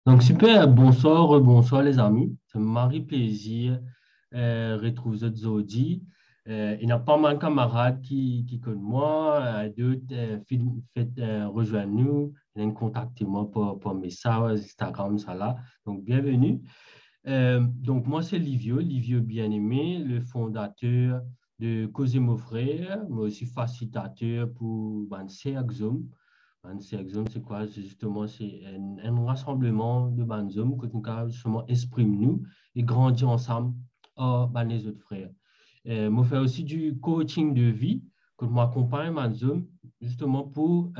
Donc, super, bonsoir, bonsoir les amis. C'est Marie Plaisir, retrouve Zodi. Il y a pas mal de camarades qui connaissent moi, d'autres faites rejoindre nous, contactez-moi pour message, Instagram, ça là. Donc, bienvenue. Donc, moi, c'est Livio bien-aimé, le fondateur de Causer mon frère, mais aussi facilitateur pour Banseaxum. Banseaxum, c'est quoi? Justement, c'est un rassemblement de Banzum que nous avons justement exprime nous et grandir ensemble les autres frères. Moi, je fais aussi du coaching de vie que je m'accompagne Banzum justement pour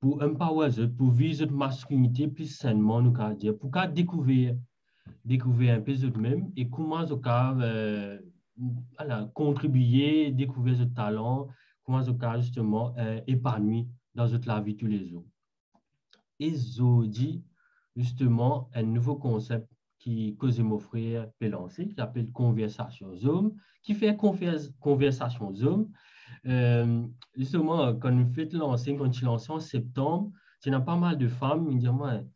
empower, pour vivre cette masculinité plus sainement, nous allons dire, pour découvrir un peu eux-mêmes et comment ils peuvent voilà, contribuer, découvrir ce talent, comment ils peuvent justement épanouir dans la vie tous les jours. Et Zodi, justement, un nouveau concept que mon frère peut lancer, qui s'appelle Conversation Zoom, qui fait Conversation Zoom. Justement, quand on fait lancer, quand tu lances en septembre, il y a pas mal de femmes qui me disent, ouais,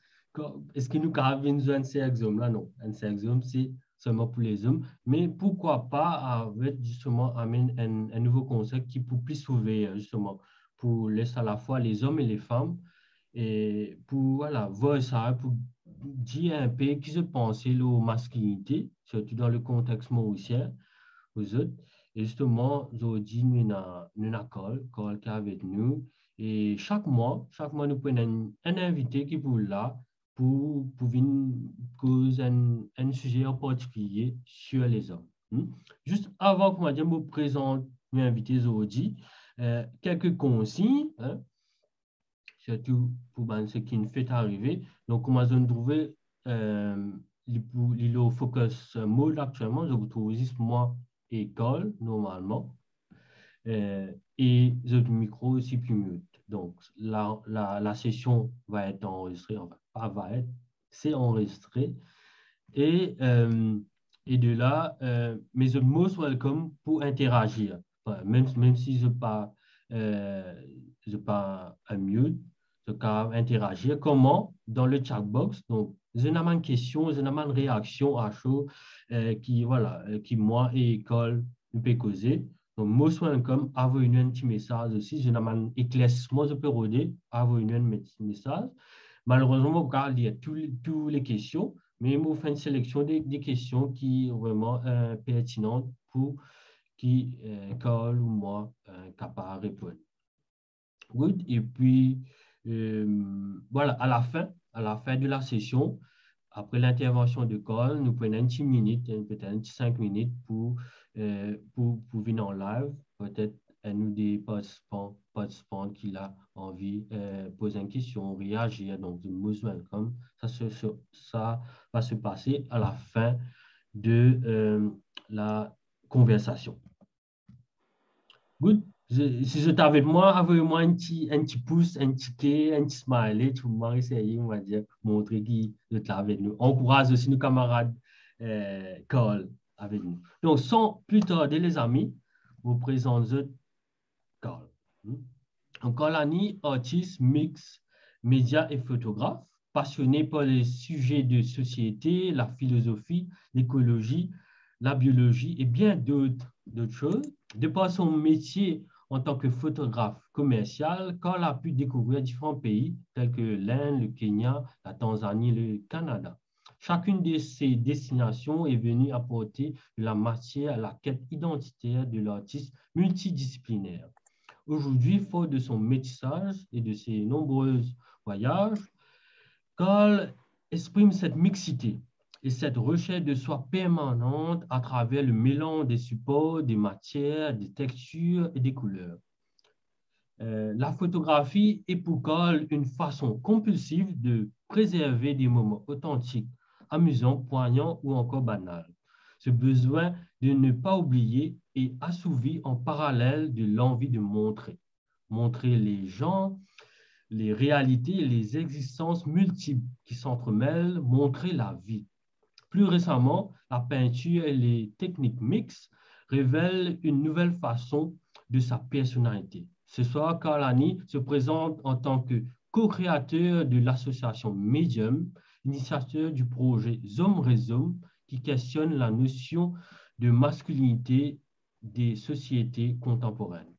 est-ce que nous avons un CXOM là? Non, un CXOM, c'est seulement pour les hommes. Mais pourquoi pas avec justement un nouveau concept qui peut plus s'ouvrir justement pour laisser à la fois les hommes et les femmes et pour voilà, voir ça, pour dire un peu qui se pensait aux masculinités, surtout dans le contexte mauricien, aux autres. Et justement, aujourd'hui, nous avons call qui est avec nous. Et chaque mois, nous prenons un invité qui est pour là, pour venir causer un sujet en particulier sur les hommes. Juste avant que moi, je me présente mes invités aujourd'hui, quelques consignes, hein, surtout pour ce qui nous fait arriver. Donc, comment on trouve le focus mode actuellement, je vous trouve juste moi école normalement et le micro aussi plus mute. Donc, la session va être enregistrée, enfin, pas va être, c'est enregistré. Et, euh, et de là, mes most welcome pour interagir. Enfin, même si je pas un mute, je peux interagir. Comment? Dans le chat box. Donc, je n'ai pas une question, je n'ai pas une réaction à chaud voilà, qui moi et école nous peut causer. Donc, most welcome, envoyez-nous un petit message aussi. Je n'ai pas un éclaircissement, je peux roder, envoyez-nous un petit message. Malheureusement, on va lire toutes les questions, mais on fait une sélection des questions qui sont vraiment pertinentes pour qui Carl ou moi capable de répondre. Good. Et puis, voilà, à la fin de la session, après l'intervention de Carl, nous prenons une petite minute, peut-être une petite 5 minutes pour venir en live, peut-être un ou des participants qui a envie de poser une question, réagir, donc the most welcome. Ça va se passer à la fin de la conversation. Good. Si je t'avais avec moi, envoyez-moi un petit pouce, un ticket, un petit smiley, tu m'as essayé, on va dire, montrer qui est là avec nous. Encourage aussi nos camarades Carl avec nous. Donc, sans plus tarder, les amis, vous présentez Carl. Donc, Carl Annie, artiste, mix, média et photographe, passionné par les sujets de société, la philosophie, l'écologie, la biologie et bien d'autres choses. De par son métier en tant que photographe commercial, Carl a pu découvrir différents pays tels que l'Inde, le Kenya, la Tanzanie, le Canada. Chacune de ces destinations est venue apporter de la matière à la quête identitaire de l'artiste multidisciplinaire. Aujourd'hui, fort de son métissage et de ses nombreux voyages, Carl exprime cette mixité et cette recherche de soi permanente à travers le mélange des supports, des matières, des textures et des couleurs. La photographie est pour Carl une façon compulsive de préserver des moments authentiques, amusants, poignants ou encore banals. Ce besoin de ne pas oublier est assouvi en parallèle de l'envie de montrer. Montrer les gens, les réalités et les existences multiples qui s'entremêlent, montrer la vie. Plus récemment, la peinture et les techniques mixtes révèlent une nouvelle façon de sa personnalité. Ce soir, Carlani se présente en tant que co-créateur de l'association Medium, initiateur du projet Zoom Réseau, qui questionne la notion de masculinité des sociétés contemporaines.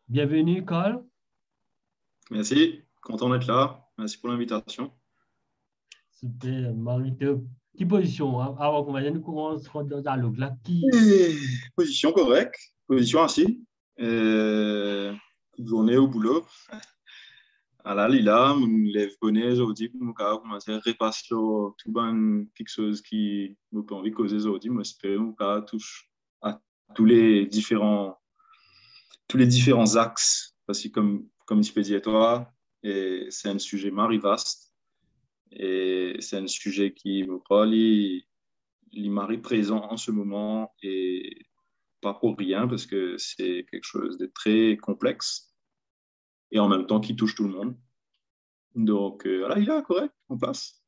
Bienvenue, Carl. Merci, content d'être là. Merci pour l'invitation. Super, Marie-Théo. Qui position, hein? Avant qu'on nous commence dans le dialogue là, qui... Position correcte, position assise. Journée au boulot. À la lila, je lève bonnet aujourd'hui pour me commencer à repasser tout quelque chose qui me peut envie de causer aujourd'hui. Moi, j'espère que touche à tous les différents axes. Parce que comme je peux dire toi, c'est un sujet mari vaste. Et c'est un sujet qui me parle, il m'arrive présent en ce moment et pas pour rien parce que c'est quelque chose de très complexe et en même temps qui touche tout le monde. Donc, voilà, il est correct, on passe.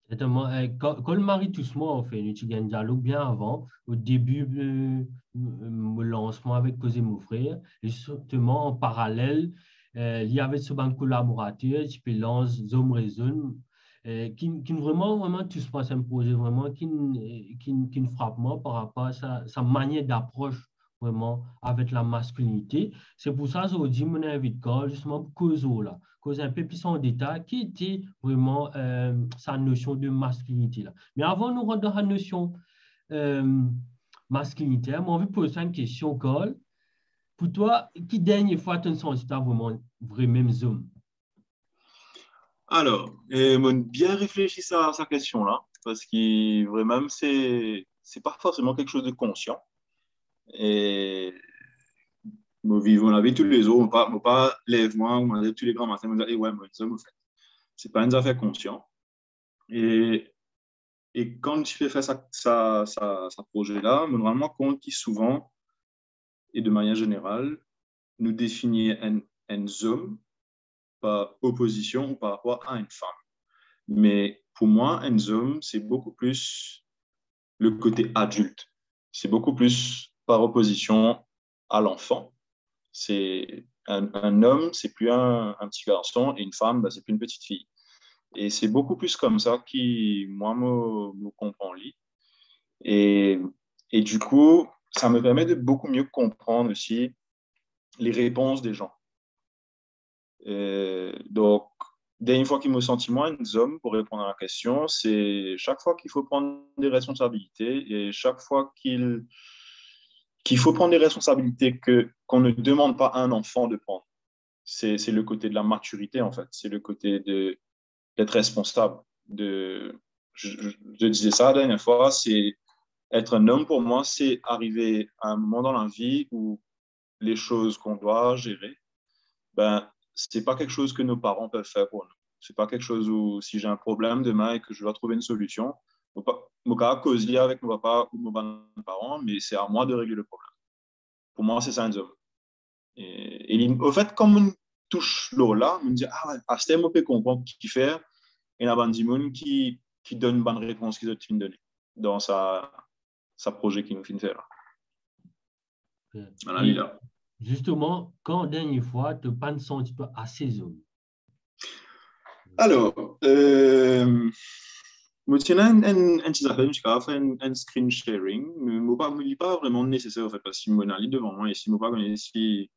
Exactement. Quand le mari touche moi, on fait un dialogue bien avant, au début le lancement avec Cosé mon frère, et justement en parallèle, il y avait ce banc collaborateur qui peut lancer Zoom Reason, qui vraiment touche moi, c'est un projet vraiment qui frappe moi par rapport à sa manière d'approche vraiment avec la masculinité. C'est pour ça que aujourd'hui, mon invite Carl, justement pour causer là causer un peu plus en détail qui était vraiment sa notion de masculinité là. Mais avant de nous rendre dans la notion euh, masculinité, moi, on veut poser une question, Carl. Pour toi, qui dernière fois tu as senti vraiment zoom? Alors, j'ai bien réfléchi à sa question-là parce que vraiment, c'est pas forcément quelque chose de conscient. Et nous vivons la vie tous les jours, on pas lève-moi, on tous les grands matins, on dit, ouais, moi, ça me fait. C'est pas une affaire consciente. Et quand tu fais faire sa projet-là, je me rends vraiment compte qu'il souvent, et de manière générale, nous définit un homme par opposition ou par rapport à une femme. Mais pour moi, un homme, c'est beaucoup plus le côté adulte. C'est beaucoup plus par opposition à l'enfant. C'est un homme, c'est plus un petit garçon, et une femme, bah, c'est plus une petite fille. Et c'est beaucoup plus comme ça qui, moi, me comprend lui. Et, et du coup, ça me permet de beaucoup mieux comprendre aussi les réponses des gens. Donc, dès une fois qu'il me sentit moins homme pour répondre à la question, c'est chaque fois qu'il faut prendre des responsabilités et chaque fois qu'il faut prendre des responsabilités qu'on ne demande pas à un enfant de prendre. C'est le côté de la maturité, en fait. C'est le côté d'être responsable. Je disais ça la dernière fois, c'est être un homme pour moi, c'est arriver à un moment dans la vie où les choses qu'on doit gérer, ben, c'est pas quelque chose que nos parents peuvent faire pour nous. C'est pas quelque chose où si j'ai un problème demain et que je dois trouver une solution, je ne vais pas causer avec mon papa ou mes parents, mais c'est à moi de régler le problème. Pour moi, c'est ça un job. Au fait, comme on touche l'eau là, on me dit, ah ouais, à ce moment, on peut comprendre ce qu'il fait, et la bande qui donne une bonne réponse qu'ils ont donner dans sa projet qu'il nous fait faire. Voilà, Et là. justement, quand dernière fois, tu n'as pas senti assez zoom? Alors, moi, tiens, un petit affaire, je vais faire un screen sharing, mais je ne pas vraiment nécessaire, en fait, parce que je suis devant moi et si je ne pas si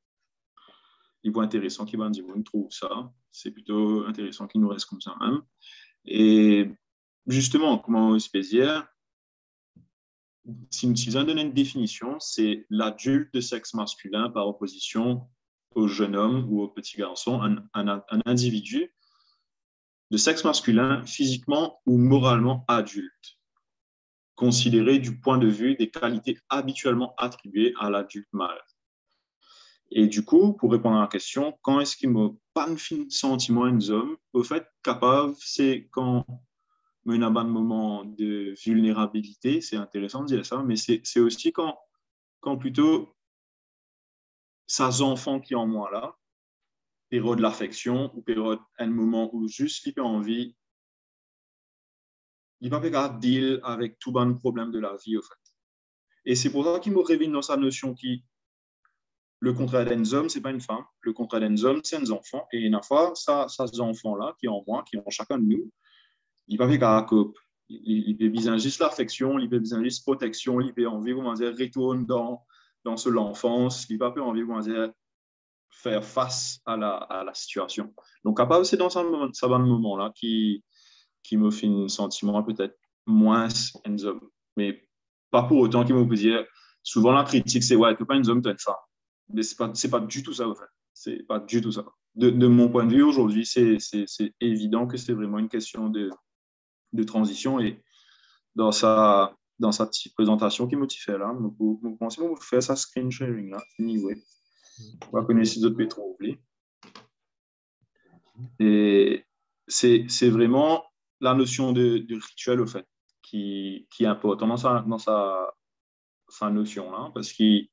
il voit intéressant qui va dire, on trouve ça, c'est plutôt intéressant qu'il nous reste comme ça même. Et justement, comment spécial, si nous avons donné une définition, c'est l'adulte de sexe masculin par opposition au jeune homme ou au petit garçon, un individu de sexe masculin physiquement ou moralement adulte, considéré du point de vue des qualités habituellement attribuées à l'adulte mâle. Et du coup, pour répondre à la question, quand est-ce qu'il me pas de sentiment un homme, au fait, capable, c'est quand il y a un moment de vulnérabilité, c'est intéressant de dire ça, mais c'est aussi quand plutôt ça enfant qui est en moi là, période de l'affection ou période, un moment où juste il a envie, il va pas deal avec tout le problème de la vie, au fait. Et c'est pour ça qu'il me révèle dans sa notion qui, le contrat d'un homme, ce n'est pas une femme. Le contrat d'un homme, c'est un enfant. Et une fois, ces enfants-là, qui ont moi, qui ont chacun de nous, ils ne peuvent pas ils peuvent besoin juste l'affection, ils peuvent besoin juste protection, ils peuvent envie, comment dire, retourner dans l'enfance, ils peuvent envie, comment dire, faire face à la situation. Donc, capable, c'est dans ce moment-là qui me fait un sentiment peut-être moins un homme. Mais pas pour autant qu'il me peut dire, souvent la critique, c'est ouais, tu n'es pas un homme, tu es une femme. Mais ce n'est pas du tout ça, en fait. C'est pas du tout ça. De mon point de vue, aujourd'hui, c'est évident que c'est vraiment une question de transition. Et dans sa petite présentation qui m'a fait là, je pense que vous faites ça screen sharing là. Anyway, on va connaître ces autres pétros. Et c'est vraiment la notion de rituel, au fait, qui est importante dans sa notion là, parce que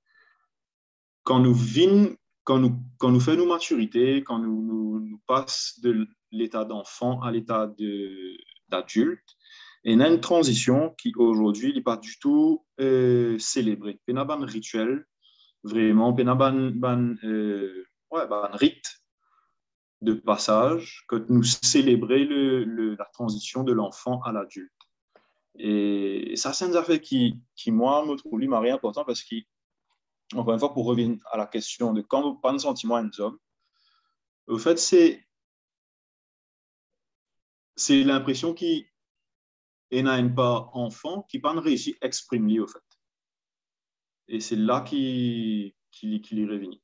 quand nous vîmes, quand nous faisons nos maturités, quand nous passons de l'état d'enfant à l'état d'adulte, et il y a une transition qui aujourd'hui n'est pas du tout célébrée. Il y a un rituel, vraiment, il y a un rite de passage que nous célébrer la transition de l'enfant à l'adulte. Et ça, c'est une affaire moi, me trouve lui, important parce que, encore une fois, pour revenir à la question de quand vous pas de sentiment à un homme, au fait, c'est l'impression qu'il n'a pas enfant qui pas réussi à exprimer, au fait. Et c'est là qu'il est revenu.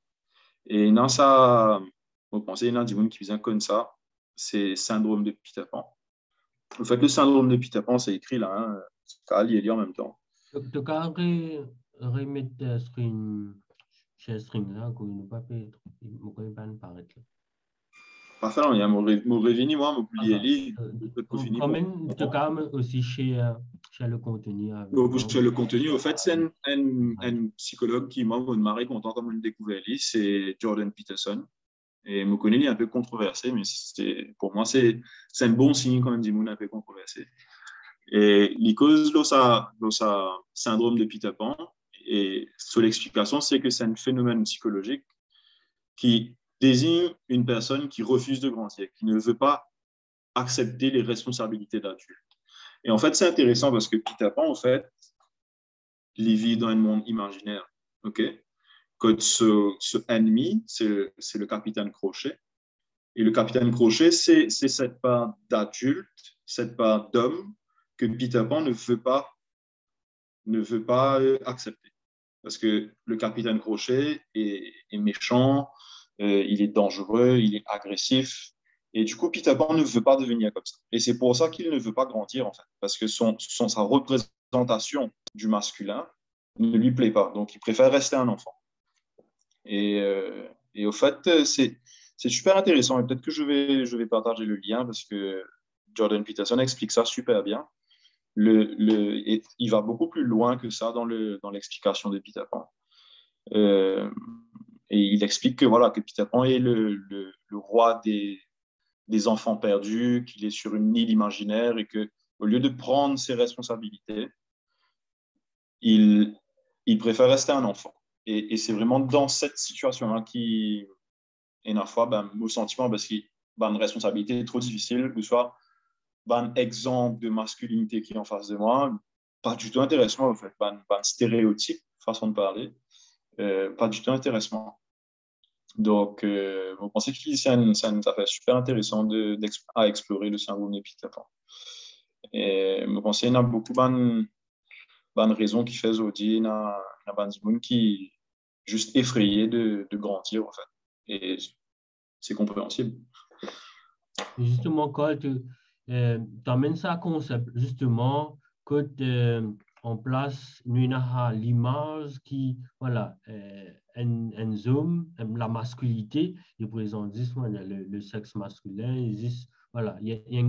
Et dans ça, vous pensez, il y a des gens qui viennent comme ça, c'est syndrome de Peter Pan. En fait, le syndrome de Peter Pan, c'est écrit là, hein, Kali et lui en même temps. Tu as remettre share screen là, qu'on ne peut pas paraître. Parfait, il y a mon revenu, moi, mon plié, quand même, tu as aussi chez le contenu. Chez le contenu, au fait, c'est un psychologue qui m'a marré content comme je l'ai découvert, c'est Jordan Peterson. Et je me connais, il est un peu controversé, mais pour moi, c'est un bon signe quand même, dit un peu controversé. Et les causes de sa syndrome de Peter Pan, et sur l'explication, c'est que c'est un phénomène psychologique qui désigne une personne qui refuse de grandir, qui ne veut pas accepter les responsabilités d'adulte. Et en fait, c'est intéressant parce que Peter Pan, en fait, il vit dans un monde imaginaire. OK? Que ce ennemi, c'est le capitaine Crochet. Et le capitaine Crochet, c'est cette part d'adulte, cette part d'homme que Peter Pan ne veut pas accepter. Parce que le capitaine Crochet est méchant, il est dangereux, il est agressif. Et du coup, Peter Pan ne veut pas devenir comme ça. Et c'est pour ça qu'il ne veut pas grandir, en fait. Parce que sa représentation du masculin ne lui plaît pas. Donc, il préfère rester un enfant. Et au fait, c'est super intéressant. Et peut-être que je vais partager le lien parce que Jordan Peterson explique ça super bien. Il va beaucoup plus loin que ça dans l'explication de Peter Pan. Et il explique que, voilà, que Peter Pan est le roi des enfants perdus, qu'il est sur une île imaginaire et qu'au lieu de prendre ses responsabilités, il préfère rester un enfant. Et c'est vraiment dans cette situation-là qui, une fois, mon sentiment, parce qu'il y a une responsabilité trop difficile, ou soit un exemple de masculinité qui est en face de moi, pas du tout intéressant, en fait, un stéréotype, façon de parler, pas du tout intéressant. Donc, je pense que c'est une affaire super intéressante à explorer le syndrome de Peter Pan. Et je pense qu'il y a beaucoup de raisons qui font aujourd'hui, il y a des gens qui sont juste effrayés de grandir, en fait. Et c'est compréhensible. Justement, quand tu amènes ça concept, justement, que en place, nous avons l'image qui, voilà, un zoom, la masculinité, et pour les indices, le sexe masculin, existe, voilà, il y a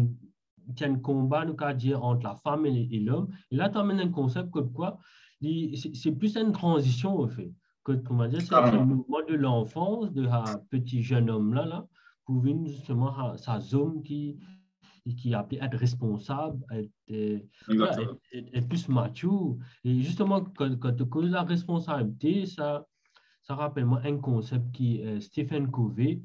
un combat, nous dire, entre la femme et l'homme. Et là, tu amènes un concept que quoi, c'est plus une transition, au fait. Que, comment dire, c'est le mouvement de l'enfance, de un petit jeune homme-là, pour venir justement sa zone qui a appelé être responsable, être plus mature. Et justement, quand tu causes la responsabilité, ça ça rappelle moi un concept qui Stephen Covey,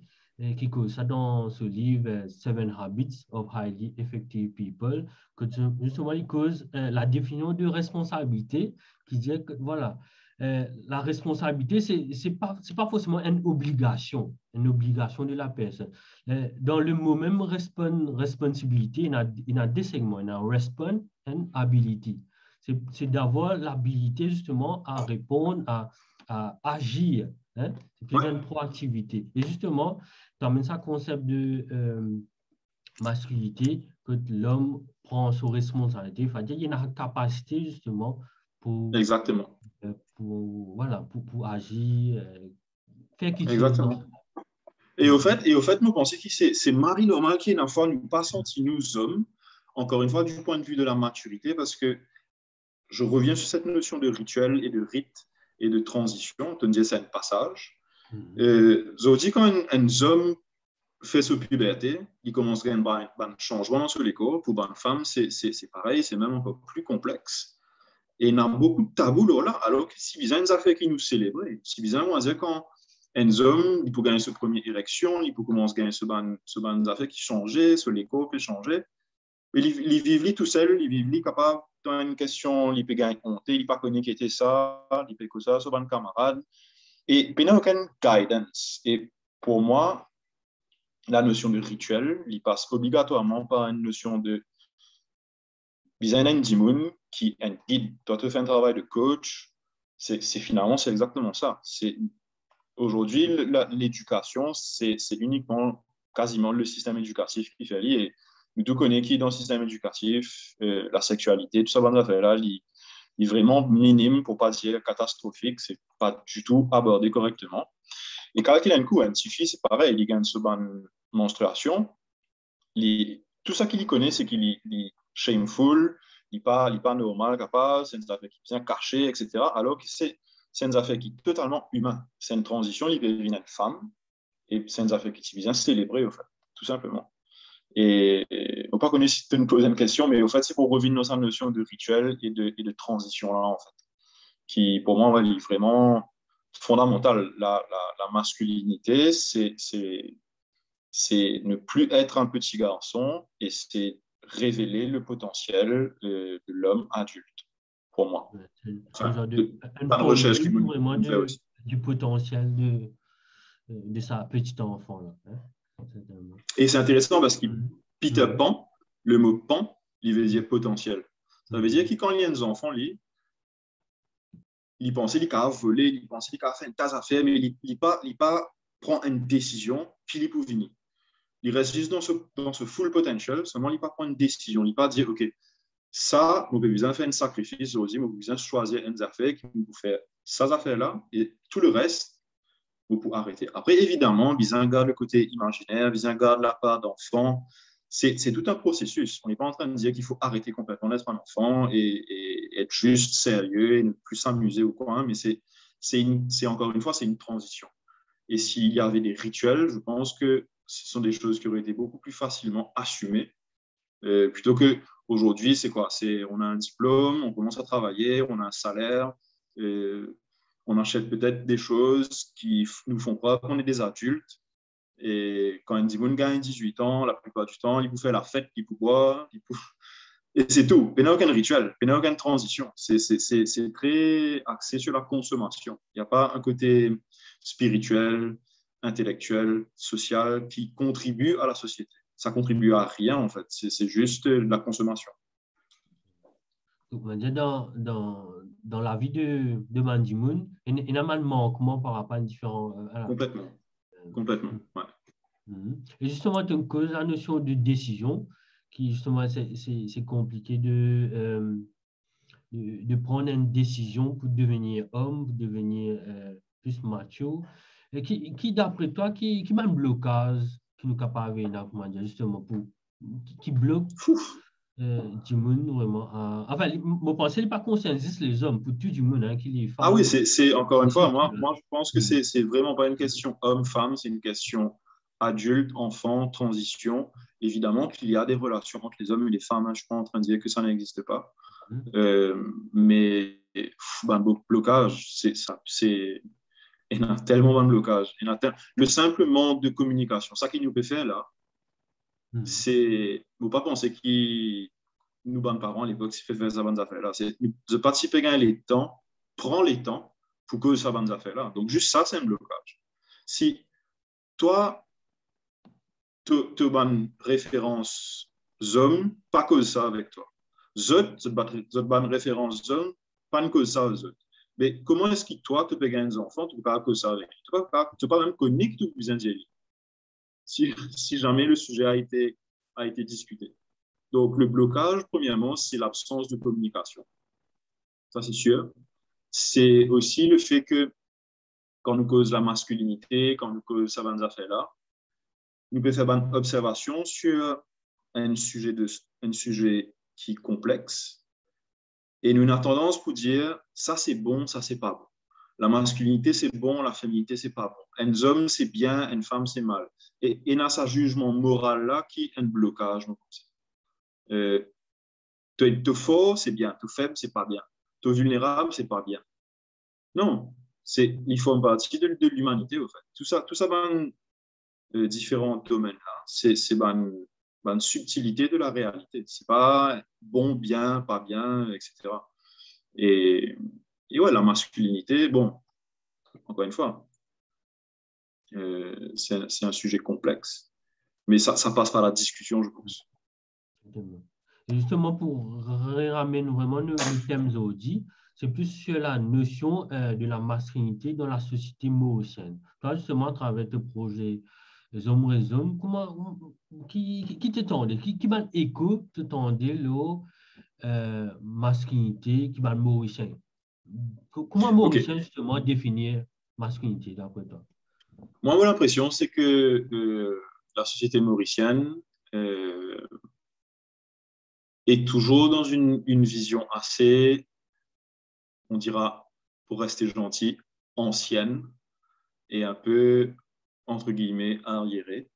qui cause ça dans ce livre Seven Habits of Highly Effective People, que justement il cause la définition de responsabilité, qui dit que voilà, la responsabilité, c'est pas forcément une obligation de la personne. Dans le mot même responsabilité, il y a deux segments, il y a respond and ability. C'est d'avoir l'habilité justement à répondre, à agir. Hein? C'est plus une proactivité. Et justement, dans ce concept de masculinité, que l'homme prend ses responsabilités, c'est-à-dire qu'il a la capacité justement pour, Exactement. voilà, pour agir, faire quelque chose. Exactement. Et au fait, nous pensons que c'est Marie normal qui, une fois, nous pas senti nous hommes, encore une fois, du point de vue de la maturité, parce que je reviens sur cette notion de rituel et de rite et de transition. On disait c'est un passage. Zodi, quand un homme fait sa puberté, il commence à avoir un changement sur les corps. Pour une femme, c'est pareil, c'est même un peu plus complexe. Et il y a beaucoup de tabous là, alors que si bien une affaire qui nous célèbre, si bien on va dire quand un homme, il peut gagner sa première érection, il peut commencer à gagner ce ban d'affaires qui changeait, sur les corps qui changeait. Mais il vit tout seul, il vit capable dans une question, il peut gagner honte, il pas connu qui était ça, il peut que ça, sur ban camarade. Et il n'y a aucune guidance. Et pour moi, la notion de rituel, il passe obligatoirement par une notion de business dimoun qui est un guide. Toi, tu fais un travail de coach, finalement, c'est exactement ça. Aujourd'hui, l'éducation, c'est uniquement, quasiment le système éducatif qui fait lier. Nous tous connaissons qui dans le système éducatif, la sexualité, tout ça, là, il est vraiment minime, pour ne pas dire catastrophique, c'est pas du tout abordé correctement. Et quand il a un coup, un petit fils, c'est pareil, il gagne ce ban menstruation. Tout ça qu'il connaît, c'est qu'il est shameful, il n'est pas normal, capable, c'est une affaire qui vient cacher, etc. Alors que c'est une affaire qui est totalement humaine. C'est une transition, il devient une femme, et c'est une affaire qui vient célébrer, au fait, tout simplement. Et on ne pas connaître si tu me poses une question, mais au fait, c'est pour revenir dans cette notion de rituel et de transition là, en fait, qui pour moi est vraiment fondamentale. La masculinité, c'est ne plus être un petit garçon et c'est révéler le potentiel de l'homme adulte, pour moi. C'est un genre Pas de recherche qui vraiment me fait aussi. du potentiel de sa petite enfant. Là, hein? Et c'est intéressant parce que Peter Mm. Pan, le mot pan, il veut dire potentiel. Ça veut dire que quand il y a des enfants, il pensait qu'il a volé, il pensait qu'il a fait une tasse à faire, mais il ne pas prend une décision, puis il peut venir. Il reste juste dans ce full potential, seulement il ne pas prendre une décision, il ne pas dire, OK, ça, vous avez besoin de faire un sacrifice, vous avez besoin de choisir une affaire qui vous fait ces affaires-là, et tout le reste, vous pouvez arrêter. Après, évidemment, Bizin garde le côté imaginaire, Bizin garde la part d'enfant. C'est tout un processus. On n'est pas en train de dire qu'il faut arrêter complètement d'être un enfant et être juste sérieux et ne plus s'amuser ou quoi, hein, mais c'est encore une fois, c'est une transition. Et s'il y avait des rituels, je pense que ce sont des choses qui auraient été beaucoup plus facilement assumées. Plutôt qu'aujourd'hui, c'est quoi? On a un diplôme, on commence à travailler, on a un salaire, on achète peut-être des choses qui nous font croire qu'on est des adultes. Et quand un Dimoun gagne 18 ans, la plupart du temps, il vous fait la fête, il vous boit, et c'est tout. Il n'y a aucun rituel, il n'y a aucune transition. C'est très axé sur la consommation. Il n'y a pas un côté spirituel, intellectuel, social qui contribue à la société. Ça contribue à rien, en fait. C'est juste de la consommation. Donc, on va dire dans la vie de Mandy Moon, il y a un manquement par rapport à différents. Complètement. Complètement. Ouais. Et justement, tu causes la notion de décision, qui justement, c'est compliqué de prendre une décision pour devenir homme, pour devenir plus macho. Et qui d'après toi, qui met un blocage, qui nous capable comment dire, justement, qui bloque du monde vraiment. Enfin, mon pensée n'est pas consensus les hommes, pour tout du monde, hein, qui les Ah oui, femmes. c'est encore une C'est fois, surtout moi, je pense que c'est vraiment pas une question homme-femme, c'est une question adulte, enfant, transition. Évidemment qu'il y a des relations entre les hommes et les femmes, hein, je ne suis pas en train de dire que ça n'existe pas. Mais blocage, c'est ça. Il y a tellement de blocages. Le simple manque de communication. Ça qu'il nous peut faire là, c'est ne pas penser qu'il nous, bonnes parents, à l'époque, si fait faire ça bonnes affaires là. C'est de participer à les temps, prends les temps pour que ça bonnes affaires là. Donc, juste ça, c'est un blocage. Si toi, tu as une référence zoom, pas que ça avec toi. Zot, tu as une référence zoom, pas que ça avec eux. Mais comment est-ce que toi, tu peux gagner des enfants, tu peux pas que ça avec lui? Tu peux pas même connecter tout plus individu si jamais le sujet a été discuté. Donc, le blocage, premièrement, c'est l'absence de communication. Ça, c'est sûr. C'est aussi le fait que quand nous cause la masculinité, quand nous cause ça van affaires-là, nous pouvons faire une observation sur un sujet qui est complexe et nous avons tendance pour dire ça c'est bon, ça c'est pas bon. La masculinité c'est bon, la féminité c'est pas bon. Un homme c'est bien, une femme c'est mal. Et il y a ce jugement moral là qui est un blocage. Te fort c'est bien, te faible c'est pas bien, te vulnérable c'est pas bien. Non, il faut une partie de l'humanité au fait. Tout ça dans différents domaines là. C'est une subtilité de la réalité. C'est pas bon, bien, pas bien, etc. Et, et ouais, la masculinité, bon, encore une fois, c'est un sujet complexe. Mais ça passe par la discussion, je pense. Et justement, pour ramener vraiment le thème aujourd'hui, c'est plus sur la notion de la masculinité dans la société mauricienne. Toi, justement, à travers tes projets Hommes et Hommes, qui t'étendait, qui m'a écho t'étendait la masculinité, qui m'a mauricien? Comment mauricien, Okay. justement, définir masculinité, d'après toi? Moi, mon impression, c'est que la société mauricienne est toujours dans une vision assez, on dira, pour rester gentil, ancienne et un peu, entre guillemets, arriérée.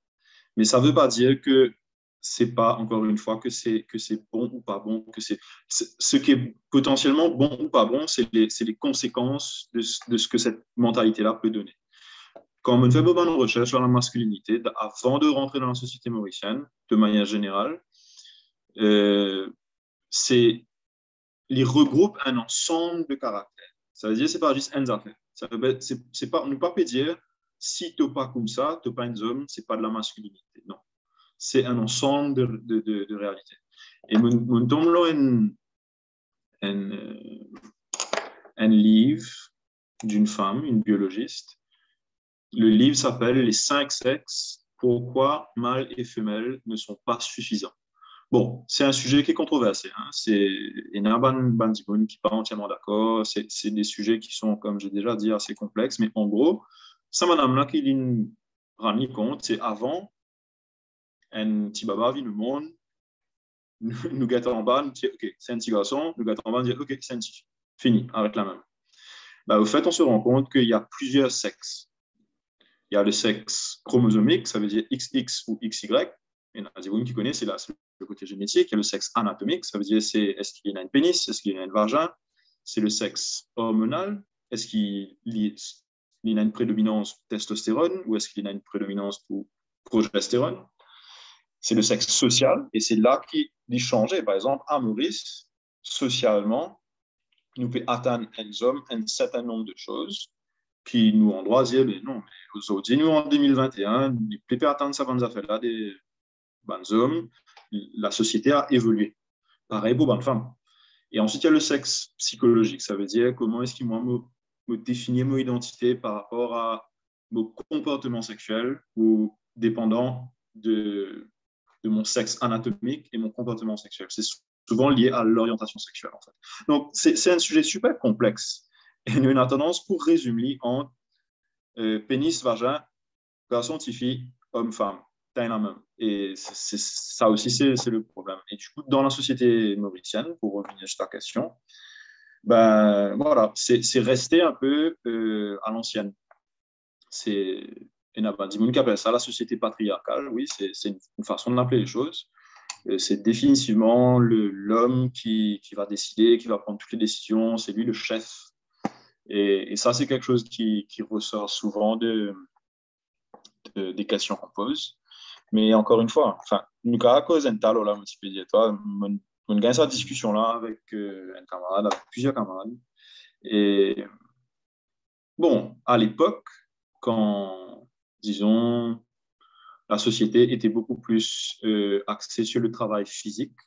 Mais ça ne veut pas dire que c'est pas, encore une fois, que c'est bon ou pas bon, ce qui est potentiellement bon ou pas bon, c'est les conséquences de ce que cette mentalité-là peut donner. Quand on fait beaucoup de recherches sur la masculinité, avant de rentrer dans la société mauricienne, de manière générale, c'est il regroupe un ensemble de caractères. Ça veut dire que ce n'est pas juste une affaire. C'est pas, on ne peut pas dire si tu n'es pas comme ça, tu n'es pas un homme, ce n'est pas de la masculinité. Non. C'est un ensemble de réalités. Et mon tombe là un livre d'une femme, une biologiste. Le livre s'appelle Les 5 sexes, pourquoi mâles et femelles ne sont pas suffisants. Bon, c'est un sujet qui est controversé. Hein. C'est Enaban Bandibon qui n'est pas entièrement d'accord. C'est des sujets qui sont, comme j'ai déjà dit, assez complexes. Mais en gros, ça, madame-là, qui rend compte, c'est avant, un petit baba vit le monde, nous gâtons en bas, nous disons, OK, c'est un petit garçon, nous gâtons en bas, nous disons, OK, c'est un petit. Fini, avec la même. Bah, au fait, on se rend compte qu'il y a plusieurs sexes. Il y a le sexe chromosomique, ça veut dire XX ou XY. Et Nazimoun qui connaît, c'est le côté génétique. Il y a le sexe anatomique, ça veut dire est-ce qu'il y a un pénis, est-ce qu'il y a un vagin. C'est le sexe hormonal, est-ce qu'il y a une prédominance pour testostérone ou est-ce qu'il y a une prédominance pour progestérone. C'est le sexe social et c'est là qu'il change. Par exemple, à Maurice, socialement, nous peut atteindre un certain nombre de choses qui nous ont droit à dire, mais non, mais aujourd'hui, nous, en 2021, nous ne pouvons pas attendre ça, bonnes affaires-là, des bonnes hommes. La société a évolué. Pareil pour bonnes femmes. Et ensuite, il y a le sexe psychologique. Ça veut dire comment est-ce que moi, me définir mon identité par rapport à mon comportement sexuel ou dépendant de mon sexe anatomique et mon comportement sexuel. C'est souvent lié à l'orientation sexuelle, en fait. Donc, c'est un sujet super complexe. Et nous avons tendance pour résumer en pénis, vagin, garçon, fille, homme, femme, taille la même. Et ça aussi, c'est le problème. Et du coup, dans la société mauricienne, pour revenir sur ta question, ben voilà, c'est resté un peu à l'ancienne. C'est Dimoun qui appelle ça la société patriarcale. Oui, c'est une façon d'appeler les choses. C'est définitivement l'homme qui va décider, qui va prendre toutes les décisions. C'est lui le chef. Et ça, c'est quelque chose qui ressort souvent des questions qu'on pose. Mais encore une fois, enfin, nous, à cause d'un talent là, je peux dire, toi, on gagne cette discussion-là avec un camarade, avec plusieurs camarades. Et bon, à l'époque, quand, disons, la société était beaucoup plus axée sur le travail physique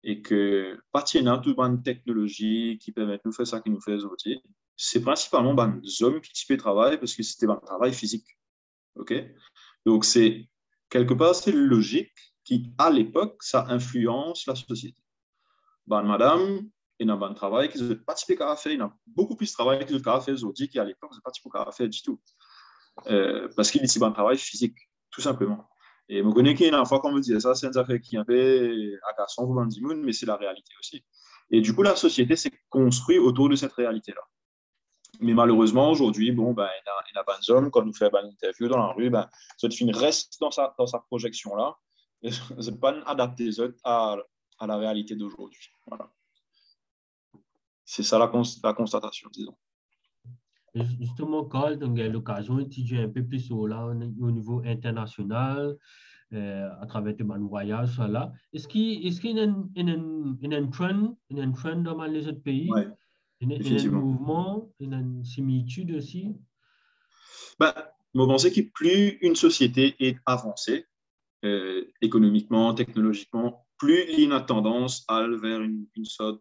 et que, patinant toute une technologie qui permet de nous faire ça qui nous fait aujourd'hui, c'est principalement des hommes qui typent travail parce que c'était un travail physique. OK? Donc, c'est quelque part, c'est logique qui, à l'époque, ça influence la société. Ben, madame, il y a un travail qui n'est pas typique à faire, il y a beaucoup plus de travail que le cas fait aujourd'hui qui, à l'époque, n'est pas typique à faire du tout. Parce qu'il est un travail physique, tout simplement. Et je connais qu'il y a une fois qu'on me disait ça, c'est une affaire qui est un peu agaçant pour Bandimoun, mais c'est la réalité aussi. Et du coup, la société s'est construite autour de cette réalité-là. Mais malheureusement, aujourd'hui, bon, ben, il y a des hommes, quand nous faisons une interview dans la rue, ben, cette fille reste dans sa projection-là. Et c'est pas adapté à la réalité d'aujourd'hui. Voilà. C'est ça la constatation, disons. Justement, Carl, tu as l'occasion d'étudier un peu plus au niveau international, à travers tes voyages, là. Est-ce qu'il y a un trend dans les autres pays? Ouais, Il y a un effectivement. mouvement, il y a une similitude aussi? Ben, je pense que plus une société est avancée, économiquement, technologiquement, plus il y a tendance à aller vers une sorte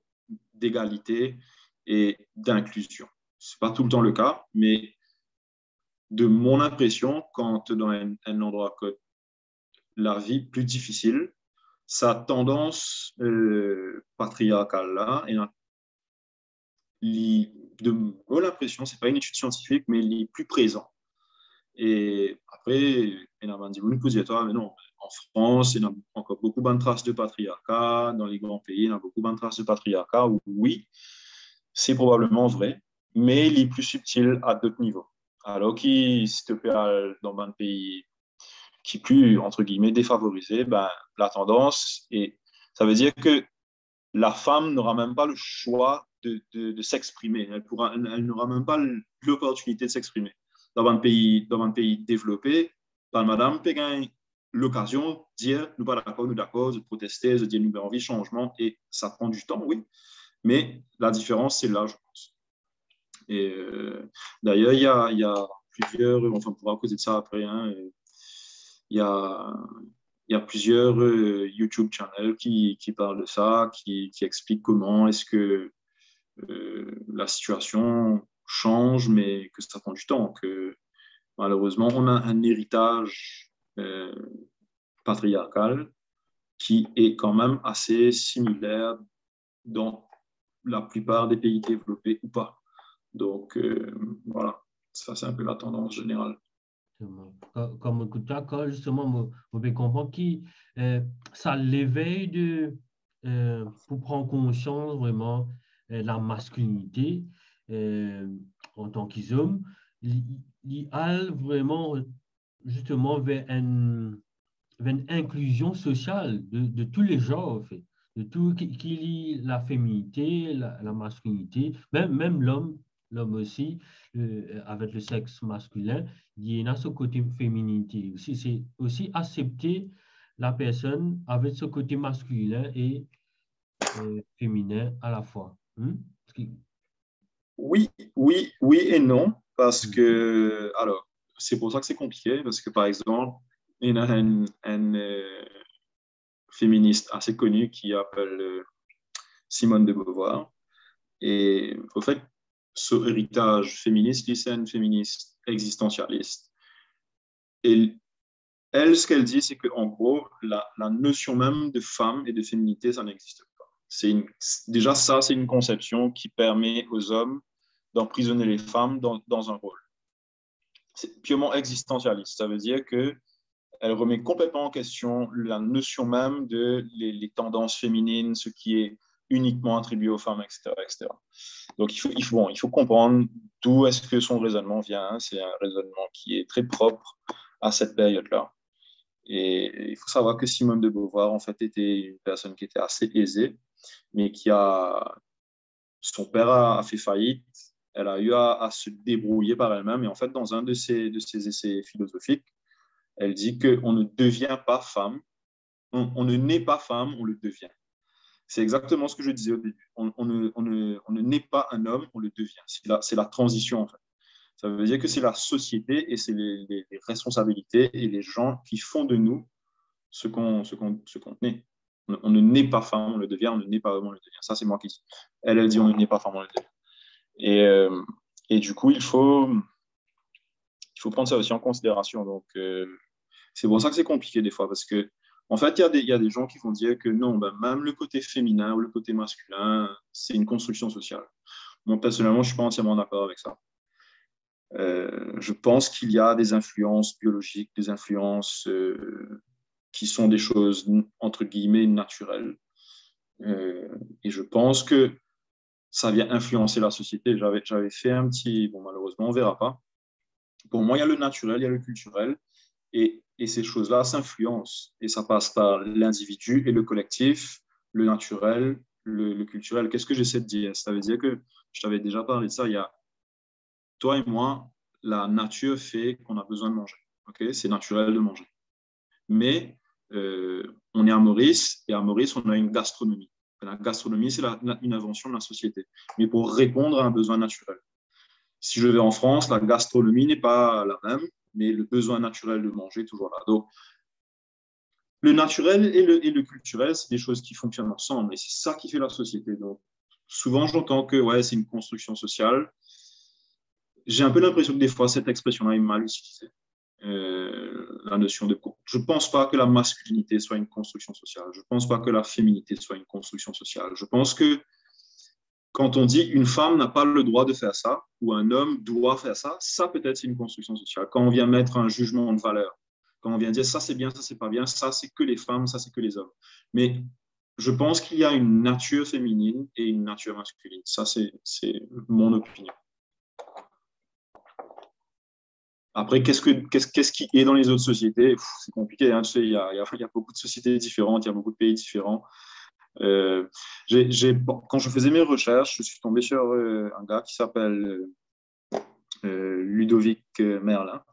d'égalité et d'inclusion. Ce n'est pas tout le temps le cas, mais de mon impression, quand dans un endroit que la vie plus difficile, sa tendance patriarcale là, de mon impression, ce n'est pas une étude scientifique, mais il est plus présent. Et après, il y a dit, vous nous posiez toi, mais non, en France, il y a encore beaucoup de traces de patriarcat, dans les grands pays, il y a beaucoup de traces de patriarcat, oui, c'est probablement vrai, mais il est plus subtil à d'autres niveaux. Alors qu'il, s'il te plaît, dans un pays qui est plus, entre guillemets, défavorisé, ben, la tendance, et ça veut dire que la femme n'aura même pas le choix de s'exprimer. Elle n'aura même pas l'opportunité de s'exprimer. Dans un pays développé, ben, madame peut gagner l'occasion de dire nous pas d'accord, nous d'accord, de protester, de dire nous avons envie de changement, et ça prend du temps, oui, mais la différence, c'est là, je pense. Et d'ailleurs, il y a plusieurs, enfin, on pourra causer de ça après, hein, il y a, il y a plusieurs YouTube channels qui parlent de ça, qui expliquent comment est-ce que la situation change, mais que ça prend du temps, que malheureusement, on a un héritage patriarcal qui est quand même assez similaire dans la plupart des pays développés ou pas. Donc, voilà, ça c'est un peu la tendance générale. Comme quand justement, je peux comprendre que ça l'éveille pour prendre conscience vraiment de la masculinité en tant qu'homme. Il a vraiment justement vers une inclusion sociale de tous les genres, en fait, de tout qui lie la féminité, la masculinité, même l'homme aussi, avec le sexe masculin, il y a ce côté féminité aussi. C'est aussi accepter la personne avec ce côté masculin et féminin à la fois. Oui, oui et non, parce que, alors, c'est pour ça que c'est compliqué, parce que par exemple, il y a un féministe assez connu qui s'appelle Simone de Beauvoir. Et au fait, ce héritage féministe, c'est une féministe existentialiste. Et elle, ce qu'elle dit, c'est qu'en gros, la notion même de femme et de féminité, ça n'existe pas. Déjà, ça, c'est une conception qui permet aux hommes d'emprisonner les femmes dans un rôle. C'est purement existentialiste. Ça veut dire que elle remet complètement en question la notion même de les tendances féminines, ce qui est uniquement attribué aux femmes, etc. etc. Donc, il faut comprendre d'où est-ce que son raisonnement vient. C'est un raisonnement qui est très propre à cette période-là. Et il faut savoir que Simone de Beauvoir, en fait, était une personne qui était assez aisée, mais son père a fait faillite Elle a eu à se débrouiller par elle-même. Et en fait, dans un de ses essais philosophiques, elle dit qu'on ne devient pas femme, on ne naît pas femme, on le devient. C'est exactement ce que je disais au début. On ne naît pas un homme, on le devient. C'est la transition, en fait. Ça veut dire que c'est la société et c'est les responsabilités et les gens qui font de nous ce qu'on est. On ne naît pas femme, on le devient, on ne naît pas homme, on le devient. Ça, c'est moi qui dis. Elle dit on ne naît pas femme, on le devient. Et du coup, il faut prendre ça aussi en considération. Donc, c'est pour ça que c'est compliqué des fois, parce que en fait, il y a des gens qui vont dire que non, ben, même le côté féminin ou le côté masculin, c'est une construction sociale. Moi, personnellement, je ne suis pas entièrement d'accord avec ça. Je pense qu'il y a des influences biologiques, des influences qui sont des choses, entre guillemets, naturelles. Et je pense que ça vient influencer la société. J'avais fait un petit... Bon, malheureusement, on ne verra pas. Pour moi, il y a le naturel, il y a le culturel. Et ces choses-là s'influencent. Et ça passe par l'individu et le collectif, le naturel, le culturel. Qu'est-ce que j'essaie de dire? Ça veut dire que je t'avais déjà parlé de ça. Il y a toi et moi, la nature fait qu'on a besoin de manger. Okay, c'est naturel de manger. Mais on est à Maurice, et à Maurice, on a une gastronomie. La gastronomie, c'est une invention de la société, mais pour répondre à un besoin naturel. Si je vais en France, la gastronomie n'est pas la même, mais le besoin naturel de manger est toujours là. Donc, le naturel et le culturel, c'est des choses qui fonctionnent ensemble, et c'est ça qui fait la société. Donc, souvent, j'entends que ouais, c'est une construction sociale. J'ai un peu l'impression que des fois, cette expression-là est mal utilisée. La notion de... Je ne pense pas que la masculinité soit une construction sociale. Je ne pense pas que la féminité soit une construction sociale. Je pense que quand on dit une femme n'a pas le droit de faire ça, ou un homme doit faire ça, ça peut-être c'est une construction sociale. Quand on vient mettre un jugement de valeur, quand on vient dire ça c'est bien, ça c'est pas bien, ça c'est que les femmes, ça c'est que les hommes. Mais je pense qu'il y a une nature féminine et une nature masculine. Ça c'est mon opinion. Après, qu'est-ce qui est dans les autres sociétés? C'est compliqué, hein, tu sais, il y a beaucoup de sociétés différentes, il y a beaucoup de pays différents. Euh, quand je faisais mes recherches, je suis tombé sur un gars qui s'appelle Ludovic Merlin,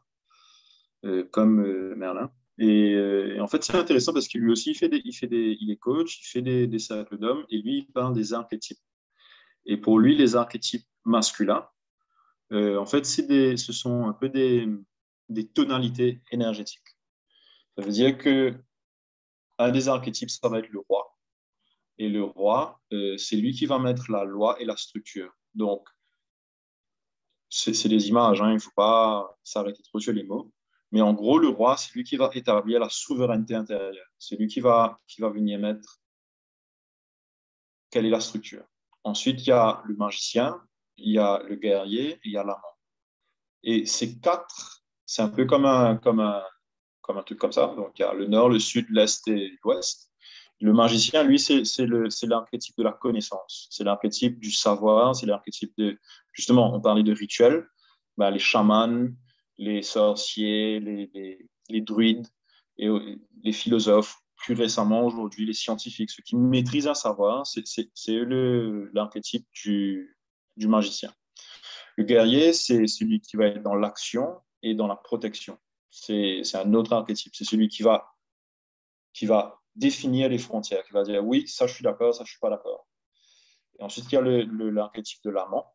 comme Merlin. Et en fait, c'est intéressant parce qu'il lui aussi, il est coach, il fait des cercles d'hommes, et lui, il parle des archétypes. Et pour lui, les archétypes masculins, en fait, ce sont un peu des tonalités énergétiques. Ça veut dire que un des archétypes, ça va être le roi. Et le roi, c'est lui qui va mettre la loi et la structure. Donc, c'est des images, hein, il ne faut pas s'arrêter trop sur les mots. Mais en gros, le roi, c'est lui qui va établir la souveraineté intérieure. C'est lui qui va venir mettre quelle est la structure. Ensuite, il y a le magicien, il y a le guerrier et il y a l'amant. Et ces quatre, c'est un peu comme un truc comme ça. Donc, il y a le nord, le sud, l'est et l'ouest. Le magicien, lui, c'est l'archétype de la connaissance. C'est l'archétype du savoir. C'est l'archétype de... Justement, on parlait de rituels. Ben, les chamans, les sorciers, les druides, et les philosophes. Plus récemment, aujourd'hui, les scientifiques, ceux qui maîtrisent un savoir, c'est l'archétype du magicien. Le guerrier, c'est celui qui va être dans l'action et dans la protection. C'est un autre archétype. C'est celui qui va définir les frontières, qui va dire oui, ça je suis d'accord, ça je suis pas d'accord. Et ensuite, il y a l'archétype de l'amant,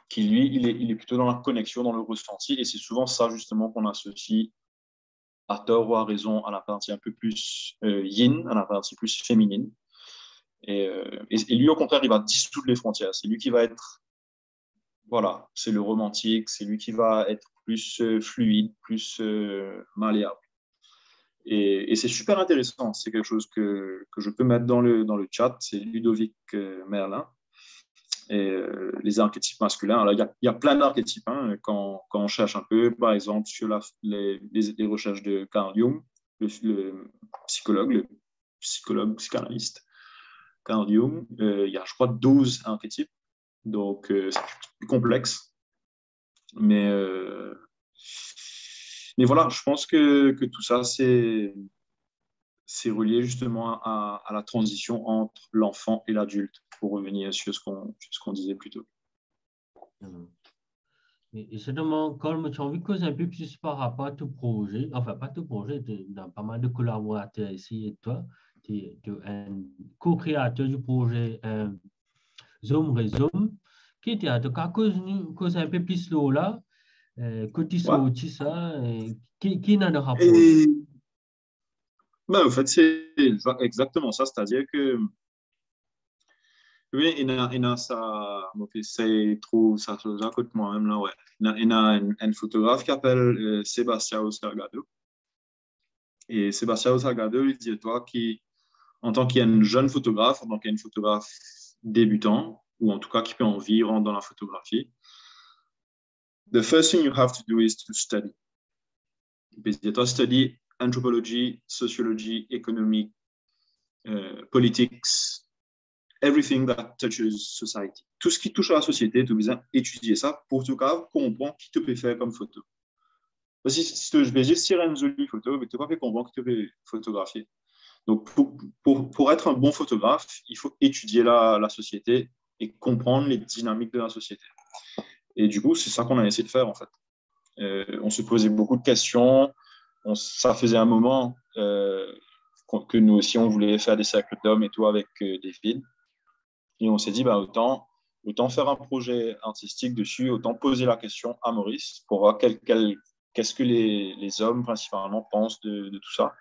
qui lui, il est plutôt dans la connexion, dans le ressenti. Et c'est souvent ça justement qu'on associe à tort ou à raison à la partie un peu plus yin, à la partie plus féminine. Et lui, au contraire, il va dissoudre les frontières. C'est lui qui va être, voilà, c'est le romantique, c'est lui qui va être plus fluide, plus malléable. Et c'est super intéressant. C'est quelque chose que je peux mettre dans le chat. C'est Ludovic Merlin. Et les archétypes masculins. Alors, il y a plein d'archétypes hein, quand on cherche un peu, par exemple, sur les recherches de Carl Jung, le psychologue, psychanalyste Carl Jung. Il y a, je crois, 12 archétypes. Donc, c'est plus complexe. Mais voilà, je pense que tout ça, c'est relié justement à la transition entre l'enfant et l'adulte, pour revenir sur ce qu'on disait plus tôt. Mhm. Et justement, comme tu as envie de causer un peu plus par rapport à tout projet, enfin pas tout projet, tu as pas mal de collaborateurs ici et toi, tu es un co-créateur du projet Zoom Resume, qui était en tout cas cause un peu plus là, côté Ouais. sorti ça, qui n'a de rapport. Et ben, en fait, c'est exactement ça, c'est-à-dire que oui, il a ça, c'est trop, ça se raconte moi-même là, ouais. Il a un photographe qui s'appelle Sébastien Salgado. Et Sébastien Salgado, il dit, toi, qui, en tant qu'un jeune photographe, en tant qu'un photographe débutant, ou en tout cas qui peut en vivre dans la photographie, the first thing you have to do is to study. Il dit, toi, study anthropology, sociology, economic, politics, everything that touches society. Tout ce qui touche à la société, tu as besoin d'étudier ça pour tout cas comprendre qui te peut faire comme photo. Parce que si je vais juste tirer une jolie photo, mais tu n'as pas fait comprendre qui te peut photographier. Donc, pour être un bon photographe, il faut étudier la société et comprendre les dynamiques de la société. Et du coup, c'est ça qu'on a essayé de faire, en fait. On se posait beaucoup de questions. Ça faisait un moment que nous aussi, on voulait faire des cercles d'hommes et tout avec David. Et on s'est dit, bah, autant faire un projet artistique dessus, autant poser la question à Maurice pour voir qu'est-ce que les hommes principalement pensent de tout ça.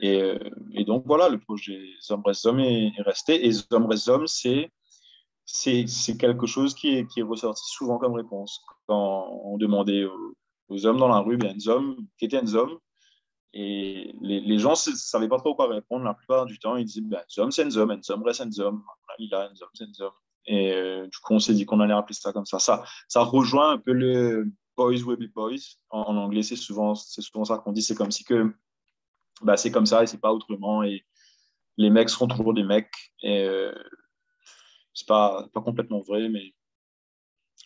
Et donc voilà, le projet Zom Rest Zom est resté. Et Zom Rest Zom, c'est quelque chose qui est ressorti souvent comme réponse. Quand on demandait aux hommes dans la rue, bien, Zom, qui était un Zom, et les gens ne savaient pas trop quoi répondre. La plupart du temps, ils disaient ben, Zom, c'est un Zom, un Zom reste un Zom. Il a un Zom, c'est un Zom. Et du coup, on s'est dit qu'on allait appeler ça comme ça. Ça rejoint un peu le Boys will be boys. En anglais, c'est souvent ça qu'on dit. C'est comme si que ben, c'est comme ça et c'est pas autrement. Et les mecs seront toujours des mecs. Et c'est pas complètement vrai, mais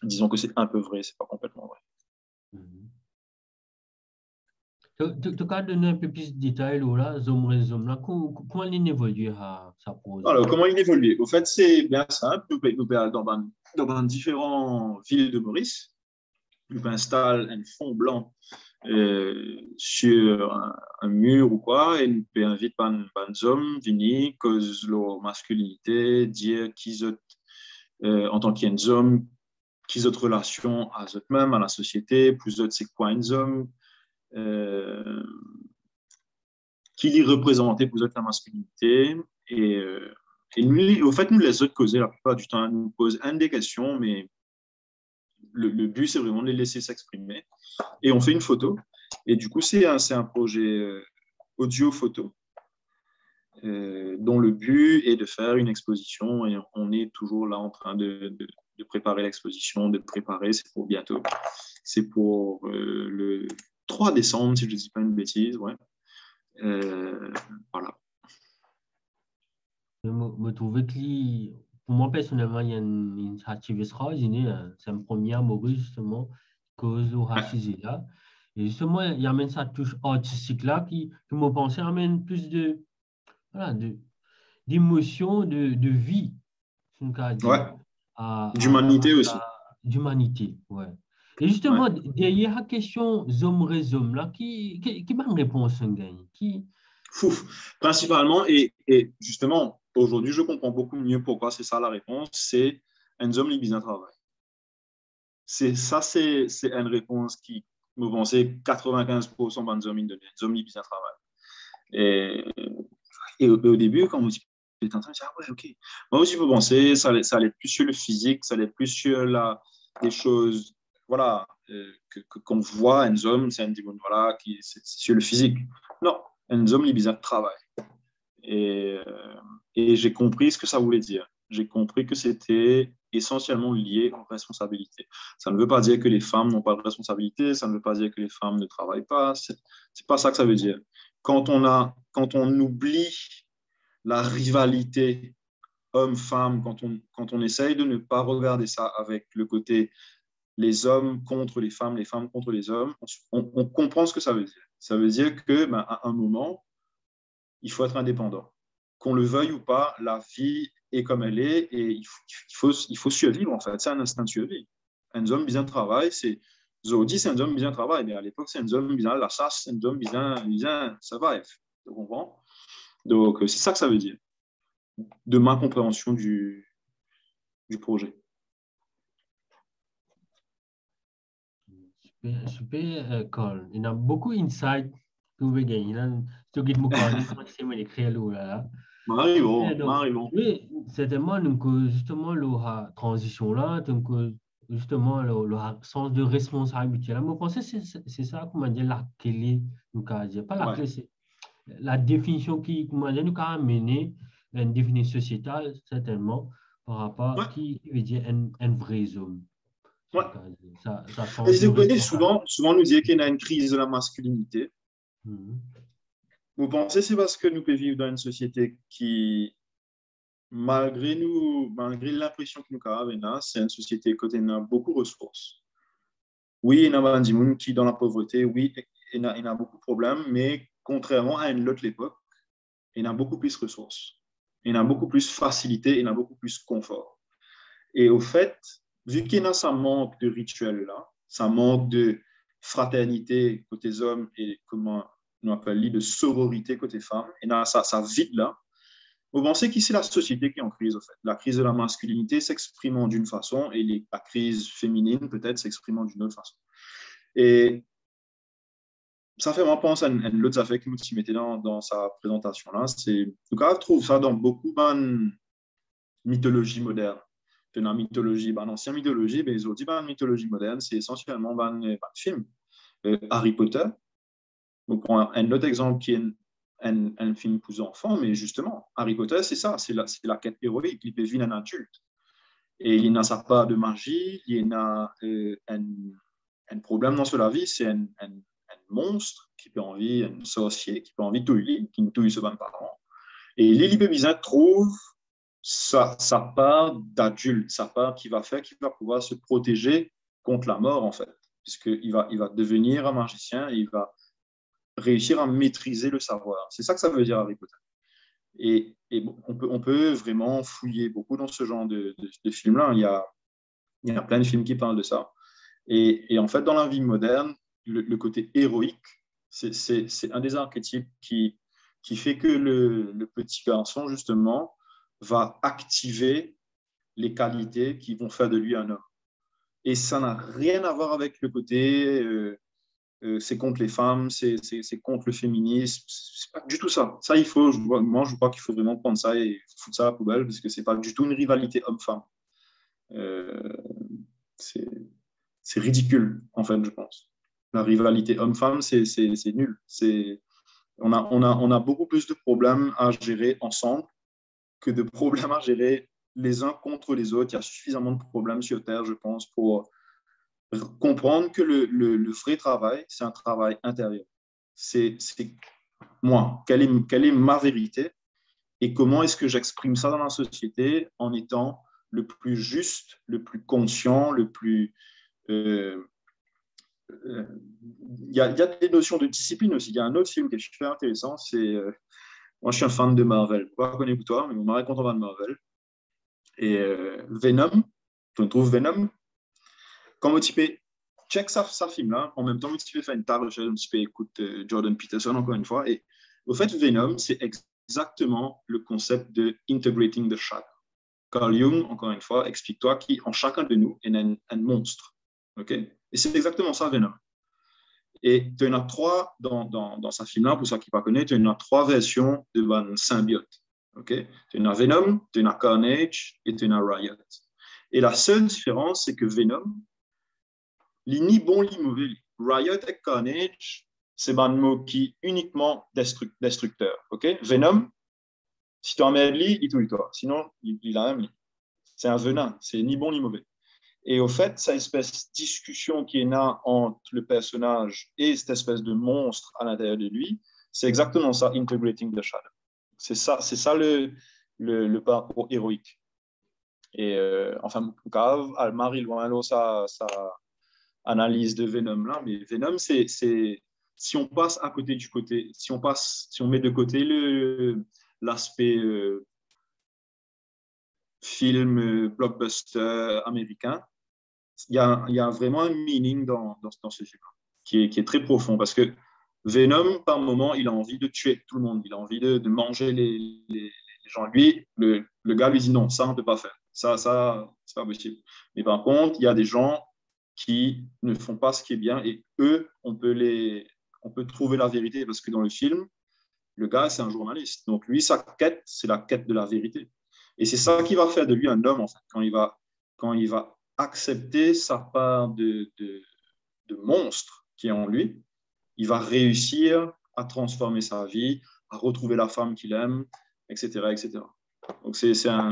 disons que c'est un peu vrai, c'est pas complètement vrai. Mhm. Tu as donné un peu plus de détails là, Zoom Resume, là, comment il évolue à sa pose? Alors, comment il évolue? Au fait, c'est bien simple. Nous sommes dans différentes villes de Maurice. Nous installons un fond blanc sur un mur ou quoi, et nous invitons les hommes à venir, cause leur masculinité, dire qu'ils ont, en tant qu'hommes, qu'ils ont relation à eux-mêmes, à la société, plus autres, c'est quoi un homme, euh, qui les représentait pour autres la masculinité. Et, et nous, au fait, nous, les autres causer la plupart du temps, nous posent une des questions, mais le but, c'est vraiment de les laisser s'exprimer. Et on fait une photo. Et du coup, c'est un projet audio-photo dont le but est de faire une exposition. Et on est toujours là en train de préparer l'exposition, de préparer, c'est pour bientôt. C'est pour le 3 décembre, si je ne dis pas une bêtise. Ouais. Voilà. Me trouver que pour moi personnellement, il y a une initiative extraordinaire. C'est un premier amoureux justement, cause au racisme là. Et justement, il y a même cette touche artistique là qui me pensait amène plus voilà, d'émotion, de vie, c'est le cas de Ouais. dire, D'humanité aussi. d'humanité. Ouais. Et Ouais. justement, derrière la question zoom là, qui m'a une réponse, un gars, Fouf. Principalement, et justement, aujourd'hui, je comprends beaucoup mieux pourquoi c'est ça la réponse, c'est un homme libre de travail. C'est une réponse qui me pensait 95% des hommes indonesiens, un homme libre de travail. Et, au début, quand on dit, j'étais en train de dire, ah ouais, ok. Moi aussi, je peux penser, ça allait plus sur le physique, ça allait plus sur des choses, voilà, qu'on voit, un homme, c'est un démon, voilà, c'est sur le physique. Non, un homme libre de travail. Et, et j'ai compris ce que ça voulait dire. J'ai compris que c'était essentiellement lié aux responsabilités. Ça ne veut pas dire que les femmes n'ont pas de responsabilité, ça ne veut pas dire que les femmes ne travaillent pas, c'est pas ça que ça veut dire. Quand on oublie la rivalité homme-femme, quand on essaye de ne pas regarder ça avec le côté les hommes contre les femmes contre les hommes, on comprend ce que ça veut dire. Ça veut dire que, ben, à un moment, il faut être indépendant. Qu'on le veuille ou pas, la vie est comme elle est et il faut survivre, en fait. C'est un instinct de survie. un homme bien travail, c'est Zodi, c'est un homme bien travail, mais à l'époque, c'est un homme bien la chasse, c'est un homme bien survive. Tu comprends? Donc, c'est ça que ça veut dire, de ma compréhension du projet. Super, super, Cole. Il y a beaucoup d'insights que vous gagner. Je guide mon corps, c'est moi écrire là. Super, donc, Marivon. oui, certainement, donc, justement, la transition là, donc, justement, le sens de responsabilité. Là, moi, je pense que c'est ça, comment dire, la clé, donc, à dire. Pas la Ouais, clé, c'est la définition qui, comment dire, nous a amené une définition sociétale, certainement, par rapport ouais, à qui veut dire un vrai homme. ouais. Ça Et sens si de vous connaissez, responsabilité. souvent nous dit qu'il y a une crise de la masculinité. Mhm. Vous pensez que c'est parce que nous pouvons vivre dans une société qui, malgré l'impression que nous avons, c'est une société qui a beaucoup de ressources. Oui, il y a des gens qui, dans la pauvreté, oui, il y a beaucoup de problèmes, mais contrairement à une autre époque, il y a beaucoup plus de ressources. Il y a beaucoup plus de facilité, il y a beaucoup plus de confort. Et au fait, vu qu'il y a ça manque de rituels là, ça manque de fraternité côté hommes et comment on appelle de sororité côté femmes, et là, ça vide là. Vous pensez qu'ici, la société qui est en crise, en fait. La crise de la masculinité s'exprimant d'une façon et la crise féminine, peut-être, s'exprimant d'une autre façon. Et ça fait vraiment penser à une autre affaire que nous mettait dans sa présentation là. C'est, en tout cas, je trouve ça dans beaucoup de mythologie moderne. Dans la mythologie, l'ancienne mythologie, mais les autres mythologie moderne, c'est essentiellement un film. Harry Potter, on prend un autre exemple qui est un film pour enfants, mais justement, Harry Potter, c'est ça, c'est la quête héroïque, il peut vivre un adulte. Et il n'a sa part de magie, il a un problème dans sa vie, c'est un monstre qui peut envie, un sorcier qui peut envie de tuer, qui ne tue ses parents. Et Lily Bébizin trouve sa part d'adulte, sa part qui va pouvoir se protéger contre la mort, en fait, puisqu'il il va devenir un magicien et il va réussir à maîtriser le savoir. C'est ça que ça veut dire Harry Potter. Et bon, on peut vraiment fouiller beaucoup dans ce genre de films-là. Il y a plein de films qui parlent de ça. Et en fait, dans la vie moderne, le côté héroïque, c'est un des archétypes qui fait que le petit garçon, justement, va activer les qualités qui vont faire de lui un homme. Et ça n'a rien à voir avec le côté c'est contre les femmes, c'est contre le féminisme. C'est pas du tout ça. Ça, moi, je crois qu'il faut vraiment prendre ça et foutre ça à la poubelle parce que c'est pas du tout une rivalité homme-femme. Euh, c'est ridicule, en fait, je pense. La rivalité homme-femme, c'est nul. On a beaucoup plus de problèmes à gérer ensemble que de problèmes à gérer les uns contre les autres. Il y a suffisamment de problèmes sur Terre, je pense, pour comprendre que le vrai travail, c'est un travail intérieur. C'est moi, quelle est ma vérité et comment est-ce que j'exprime ça dans la société en étant le plus juste, le plus conscient, le plus... il y a des notions de discipline aussi. Il y a un autre film qui est super intéressant, c'est... moi, je suis un fan de Marvel. Pas connu que toi, mais mon mari est content de Marvel. Et Venom, tu trouves Venom? Quand tu peux check sa film là, en même temps, tu peux faire une table, tu peux écouter Jordan Peterson encore une fois. Et au fait, Venom, c'est exactement le concept de integrating the shadow. Carl Jung, encore une fois, explique-toi qu'en chacun de nous, il y a un monstre. Okay? Et c'est exactement ça, Venom. Et tu en as trois dans sa film là, pour ceux qui ne pas connaissent, tu en as trois versions de symbiote. Okay? Tu en as Venom, tu en as Carnage et tu en as Riot. Et la seule différence, c'est que Venom, ni bon ni mauvais. Riot et Carnage, c'est un mot qui est uniquement destructeur. Okay? Venom, si tu en mets lui, il tue toi. Sinon, il a un lit. C'est un venin, c'est ni bon ni mauvais. Et au fait, cette espèce de discussion qui est là entre le personnage et cette espèce de monstre à l'intérieur de lui, c'est exactement ça, integrating the shadow. C'est ça le parcours héroïque. Et enfin, Almar, il loin sa analyse de Venom là, mais Venom, c'est si on passe à côté du côté, si on met de côté l'aspect film blockbuster américain, il y a vraiment un meaning dans ce film qui est très profond parce que Venom, par moment, il a envie de tuer tout le monde, il a envie de manger les gens. Lui, le gars lui dit non, ça, on ne peut pas faire. Ça, c'est pas possible. Mais par contre, il y a des gens qui ne font pas ce qui est bien et eux, on peut trouver la vérité parce que dans le film, le gars, c'est un journaliste. Donc lui, sa quête, c'est la quête de la vérité. Et c'est ça qui va faire de lui un homme, en fait, quand il va accepter sa part de monstre qui est en lui, il va réussir à transformer sa vie, à retrouver la femme qu'il aime, etc., etc. Donc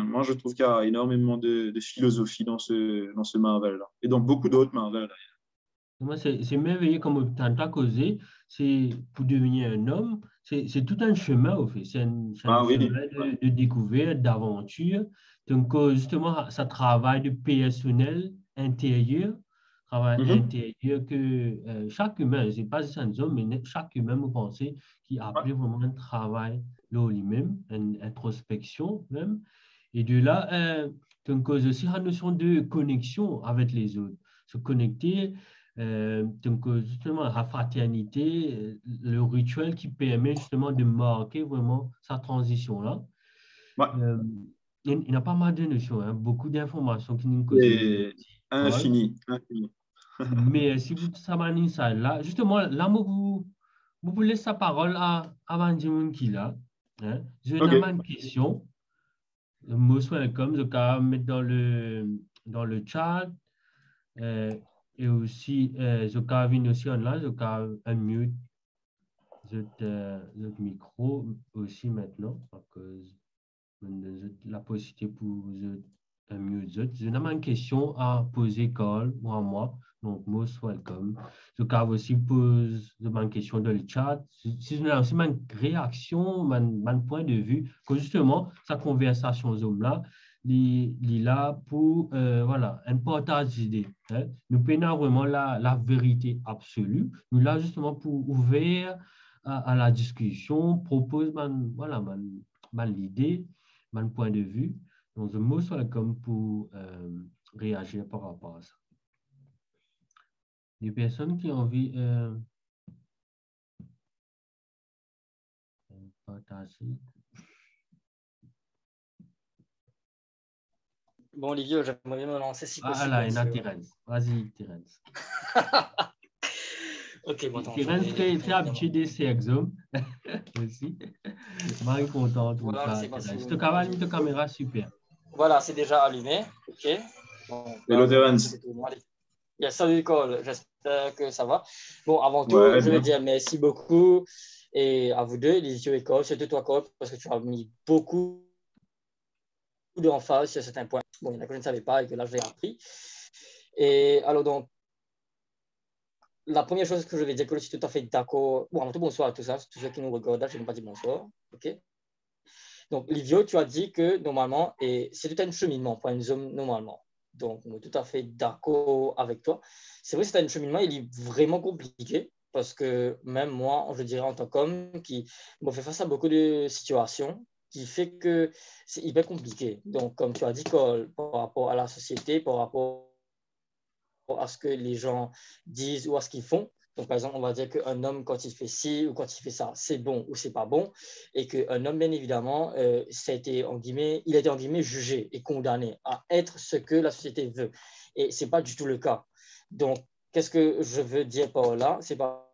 moi, je trouve qu'il y a énormément de philosophie dans ce Marvel-là. Et dans beaucoup d'autres Marvel. Moi, c'est merveilleux comme tu as causé. C'est pour devenir un homme, c'est tout un chemin, au fait. C'est un Ah oui. chemin de découverte, d'aventure. Donc, justement, ça travaille de personnel intérieur, travail Mhm. intérieur que chaque humain, c'est pas juste un homme, mais chaque humain, vous pensez, qui a Ouais. appelé vraiment un travail là lui-même, une introspection même. Et de là, donc, aussi la notion de connexion avec les autres. Se connecter donc, justement, la fraternité, le rituel qui permet justement de marquer vraiment sa transition-là. Ouais. Euh, il y a pas mal de notions, hein, beaucoup d'informations qui nous causent C'est infini, infini. merci pour ça, ça là. Justement, là, vous laissez la parole à Benjamin qui là. Hein. Je n'ai pas OK. une question. Most welcome. Je vais mettre dans le chat. Euh, et aussi, je vais venir aussi online. Je vais unmute notre micro aussi maintenant. Parce que la possibilité pour unmute. Je n'ai pas une question à poser, Carl, ou à moi. Donc, most welcome. Je vais aussi poser une question dans le chat. Si vous avez aussi une réaction, un point de vue, que justement, sa conversation Zoom-là, il est là pour voilà, un partage d'idées. Hein. Nous prenons vraiment la vérité absolue. Nous là justement pour ouvrir à la discussion, propose voilà, l'idée, mon point de vue. Donc, je me suis comme pour réagir par rapport à ça. Les personnes qui ont envie partager. Bon, Olivier, j'aimerais bien me lancer si possible, là, bien il y a sûr. Thérèse. Vas-y, Thérèse. Ok, bon, attends, Thérèse, très habituée des exos aussi. Marie contente pour voilà, je ça, sais pas si Thérèse. vous Tu m'entendez. as ta caméra super. Voilà, c'est déjà allumé. Ok. Bon, là, Hello, vous m'entendez, Terence. c'est tout. Allez. Yeah, salut, Nicole. J'espère que ça va. Bon, avant tout, Ouais, je vais bien. dire merci beaucoup et à vous deux, les et Cole, surtout toi, Cole, parce que tu as mis beaucoup d'emphase sur certains points. Bon, il y en a que je ne savais pas et que là, j'ai appris. Et alors, donc, la première chose que je vais dire, que je suis tout à fait d'accord. Bon, avant tout, bonsoir à tous, hein, tous ceux qui nous regardent, je n'ai pas dit bonsoir. OK. Donc, Livio, tu as dit que normalement, et c'est tout un cheminement pour un homme normalement. Donc, on est tout à fait d'accord avec toi. C'est vrai que c'est un cheminement, il est vraiment compliqué parce que même moi, je dirais en tant qu'homme qui me fait face à beaucoup de situations qui fait que c'est hyper compliqué. Donc, comme tu as dit, par rapport à la société, par rapport à ce que les gens disent ou à ce qu'ils font. Donc, par exemple, on va dire qu'un homme, quand il fait ci ou quand il fait ça, c'est bon ou c'est pas bon. Et qu'un homme, bien évidemment, ça a été, en guillemets, il a été, en guillemets, jugé et condamné à être ce que la société veut. Et ce n'est pas du tout le cas. Donc, qu'est-ce que je veux dire par là? C'est par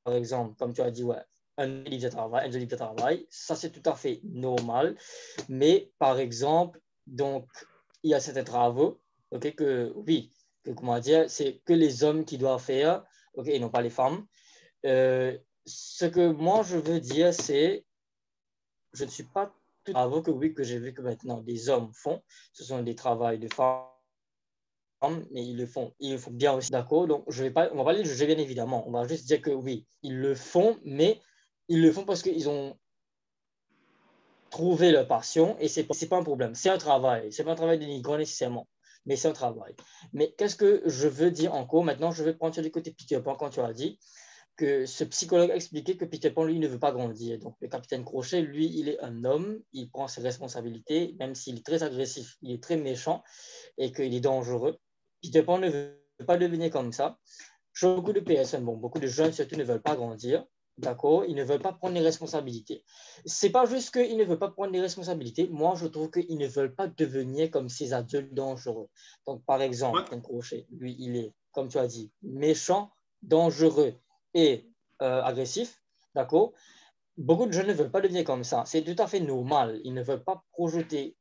exemple, comme tu as dit, ouais, un livre de travail, un livre de travail, ça c'est tout à fait normal. Mais par exemple, donc, il y a certains travaux, ok, que oui, que, comment dire, c'est que les hommes qui doivent faire, ok, et non pas les femmes. Ce que moi je veux dire, c'est, je ne suis pas tout travaux que oui, que j'ai vu que maintenant des hommes font, ce sont des travaux de femmes, mais ils le font bien aussi, d'accord. Donc je vais pas, on va pas les juger bien évidemment, on va juste dire que oui, ils le font, mais ils le font parce qu'ils ont trouvé leur passion et c'est pas un problème. C'est un travail, c'est pas un travail dénigrant nécessairement, mais c'est un travail. Mais qu'est-ce que je veux dire encore? Maintenant, je vais prendre sur le côté Peter Pan quand tu as dit que ce psychologue a expliqué que Peter Pan, lui, ne veut pas grandir. Donc, le capitaine Crochet, lui, il est un homme, il prend ses responsabilités, même s'il est très agressif, il est très méchant et qu'il est dangereux. Peter Pan ne veut pas devenir comme ça. Beaucoup de personnes, bon, beaucoup de jeunes surtout ne veulent pas grandir, d'accord? Ils ne veulent pas prendre les responsabilités. C'est pas juste qu'ils ne veulent pas prendre les responsabilités. Moi, je trouve qu'ils ne veulent pas devenir comme ces adultes dangereux. Donc, par exemple, un crochet, lui, il est, comme tu as dit, méchant, dangereux et agressif, d'accord? Beaucoup de jeunes ne veulent pas devenir comme ça. C'est tout à fait normal. Ils ne veulent pas projeter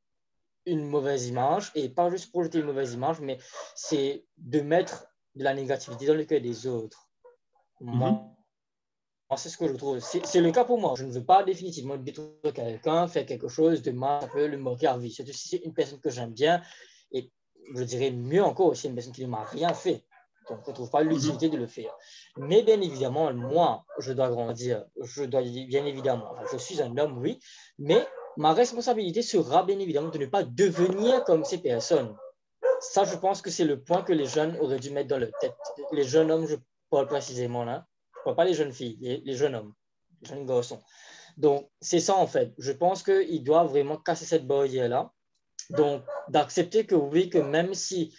une mauvaise image, et pas juste projeter une mauvaise image, mais c'est de mettre de la négativité dans le cœur des autres. Moi, c'est ce que je trouve. C'est le cas pour moi. Je ne veux pas définitivement détruire quelqu'un, faire quelque chose de mal, ça peut le moquer à vie. Surtout si c'est une personne que j'aime bien, et je dirais mieux encore, c'est une personne qui ne m'a rien fait. Donc, je ne trouve pas l'utilité de le faire. Mais bien évidemment, moi, je dois grandir. Je dois, bien évidemment, je suis un homme, oui, mais ma responsabilité sera bien évidemment de ne pas devenir comme ces personnes. Ça, je pense que c'est le point que les jeunes auraient dû mettre dans leur tête. Les jeunes hommes, je parle précisément là. Je ne parle pas les jeunes filles, les jeunes hommes, les jeunes garçons. Donc, c'est ça en fait. Je pense qu'ils doivent vraiment casser cette barrière-là. Donc, d'accepter que oui, que même si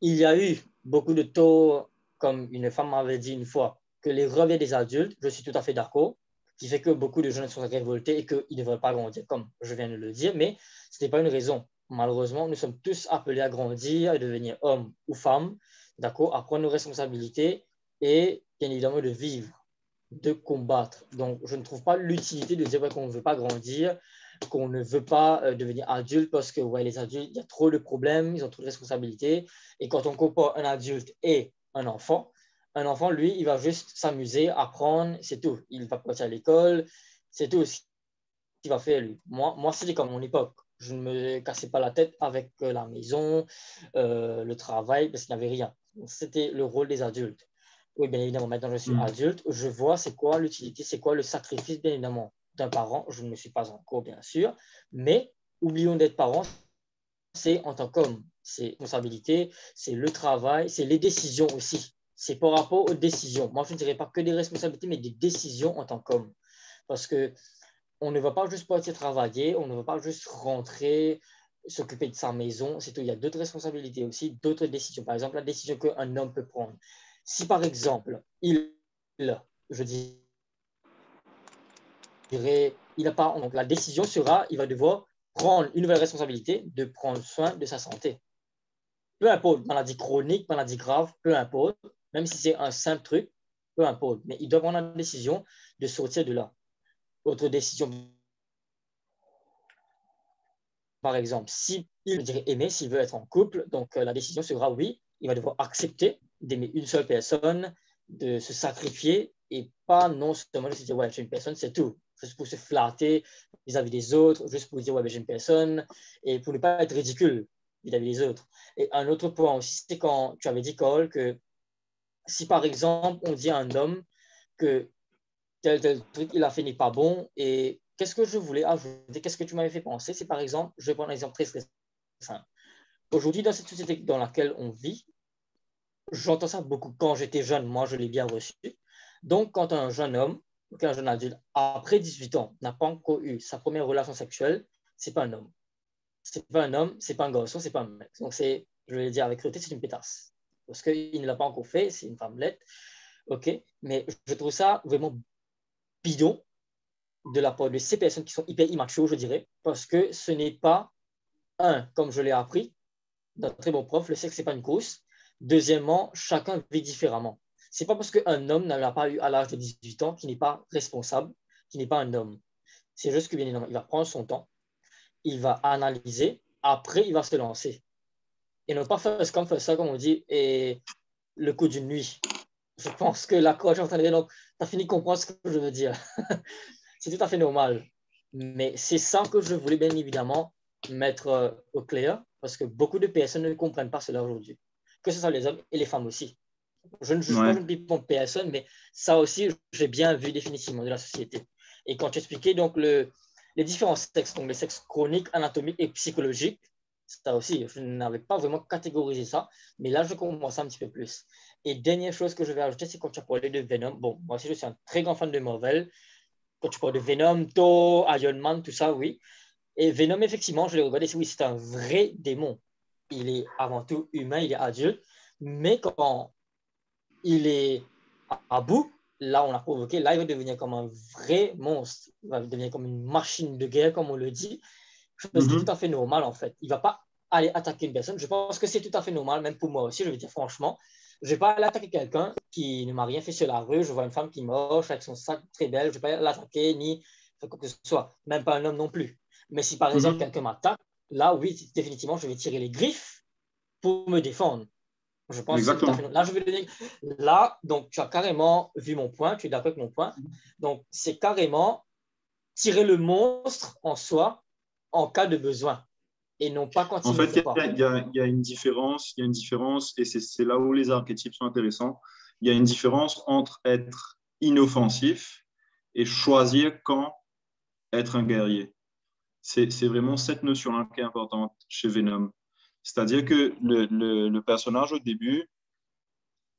il y a eu beaucoup de tort, comme une femme m'avait dit une fois, que les revers des adultes, je suis tout à fait d'accord, qui fait que beaucoup de jeunes sont révoltés et qu'ils ne veulent pas grandir, comme je viens de le dire, mais ce n'est pas une raison. Malheureusement, nous sommes tous appelés à grandir, à devenir hommes ou femmes, d'accord, à prendre nos responsabilités et bien évidemment de vivre, de combattre. Donc, je ne trouve pas l'utilité de dire qu'on ne veut pas grandir, qu'on ne veut pas devenir adulte parce que ouais, les adultes, il y a trop de problèmes, ils ont trop de responsabilités. Et quand on compare un adulte et un enfant, lui, il va juste s'amuser, apprendre, c'est tout. Il va partir à l'école, c'est tout ce qu'il va faire, lui. Moi c'était comme mon époque. Je ne me cassais pas la tête avec la maison, le travail, parce qu'il n'y avait rien. C'était le rôle des adultes. Oui, bien évidemment, maintenant je suis adulte, je vois c'est quoi l'utilité, c'est quoi le sacrifice, bien évidemment, d'un parent. Je ne me suis pas encore, bien sûr, mais oublions d'être parents, c'est en tant qu'homme, c'est responsabilité, c'est le travail, c'est les décisions aussi. C'est par rapport aux décisions. Moi, je ne dirais pas que des responsabilités, mais des décisions en tant qu'homme. Parce que on ne va pas juste partir travailler, on ne va pas juste rentrer, s'occuper de sa maison, c'est tout. Il y a d'autres responsabilités aussi, d'autres décisions. Par exemple, la décision qu'un homme peut prendre. Si par exemple, je dirais, il n'a pas, donc la décision sera, il va devoir prendre une nouvelle responsabilité de prendre soin de sa santé. Peu importe, maladie chronique, maladie grave, peu importe, même si c'est un simple truc, peu importe. Mais il doit prendre la décision de sortir de là. Autre décision, par exemple, s'il dirait aimer, s'il veut être en couple, donc la décision sera oui, il va devoir accepter d'aimer une seule personne, de se sacrifier et pas non seulement de se dire ouais, j'ai une personne, c'est tout, juste pour se flatter vis-à-vis des autres, juste pour dire ouais, j'ai une personne et pour ne pas être ridicule vis-à-vis des autres. Et un autre point aussi, c'est quand tu avais dit, Cole, que si par exemple on dit à un homme que tel truc il a fait n'est pas bon et qu'est-ce que je voulais ajouter, qu'est-ce que tu m'avais fait penser, c'est par exemple, je vais prendre un exemple très, très simple. Aujourd'hui, dans cette société dans laquelle on vit, j'entends ça beaucoup. Quand j'étais jeune, moi, je l'ai bien reçu. Donc, quand un jeune homme, un jeune adulte, après 18 ans, n'a pas encore eu sa première relation sexuelle, c'est pas un homme. C'est pas un homme, c'est pas un garçon, c'est pas un mec. Donc, je vais le dire avec cruauté, c'est une pétasse. Parce qu'il ne l'a pas encore fait, c'est une femmelette. OK? Mais je trouve ça vraiment bidon de la part de ces personnes qui sont hyper immatures, je dirais, parce que ce n'est pas, comme je l'ai appris, d'un très bon prof, le sexe, ce n'est pas une course. Deuxièmement, chacun vit différemment. Ce n'est pas parce qu'un homme n'a pas eu à l'âge de 18 ans qu'il n'est pas responsable, qu'il n'est pas un homme. C'est juste que, bien évidemment, il va prendre son temps, il va analyser, après, il va se lancer. Et ne pas faire ça, comme on dit, et le coup d'une nuit. Je pense que la coach est en train de dire, donc, tu as fini de comprendre ce que je veux dire. C'est tout à fait normal. Mais c'est ça que je voulais bien évidemment mettre au clair, parce que beaucoup de personnes ne comprennent pas cela aujourd'hui. Que ce soit les hommes et les femmes aussi. Je ne juge pas, je ne dis pas personne, mais ça aussi, j'ai bien vu définitivement de la société. Et quand tu expliquais donc les différents sexes, donc les sexes chroniques, anatomiques et psychologiques, ça aussi, je n'avais pas vraiment catégorisé ça, mais là, je comprends ça un petit peu plus. Et dernière chose que je vais ajouter, c'est quand tu as parlé de Venom. Bon, moi aussi, je suis un très grand fan de Marvel. Quand tu parles de Venom, Thor, Iron Man, tout ça, oui. Et Venom, effectivement, je l'ai regardé, oui, c'est un vrai démon. Il est avant tout humain, il est adulte, Mais quand il est à bout, là, on l'a provoqué, là, il va devenir comme un vrai monstre. Il va devenir comme une machine de guerre, comme on le dit. Chose qui est tout à fait normal, en fait. Il ne va pas aller attaquer une personne. Je pense que c'est tout à fait normal, même pour moi aussi, je veux dire franchement. Je ne vais pas aller attaquer quelqu'un qui ne m'a rien fait sur la rue. Je vois une femme qui marche avec son sac très belle. Je ne vais pas l'attaquer ni faire quoi que ce soit. Même pas un homme non plus. Mais si par exemple quelqu'un m'attaque, là, oui, définitivement, je vais tirer les griffes pour me défendre. Je pense que c'est tout à fait normal. Là, je vais donner... Là, donc, tu as carrément vu mon point. Tu es d'accord avec mon point. Donc, c'est carrément tirer le monstre en soi en cas de besoin et non pas quand En il ne fait, faut pas. il y a une différence, et c'est là où les archétypes sont intéressants. Il y a une différence entre être inoffensif et choisir quand être un guerrier. C'est vraiment cette notion-là qui est importante chez Venom. C'est-à-dire que le personnage, au début,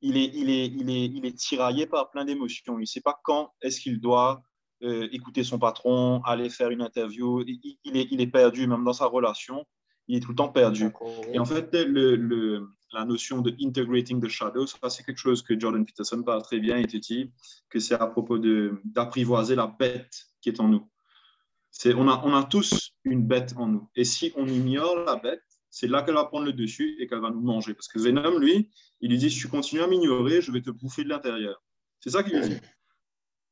il est tiraillé par plein d'émotions. Il ne sait pas quand est-ce qu'il doit écouter son patron, aller faire une interview. Il est perdu, même dans sa relation, il est tout le temps perdu. Et en fait, la notion de integrating the shadow, ça, c'est quelque chose que Jordan Peterson parle très bien et te dit que c'est à propos d'apprivoiser la bête qui est en nous. On a tous une bête en nous. Et si on ignore la bête, c'est là qu'elle va prendre le dessus et qu'elle va nous manger. Parce que Venom, lui, il lui dit, si tu continues à m'ignorer, je vais te bouffer de l'intérieur. C'est ça qu'il lui dit.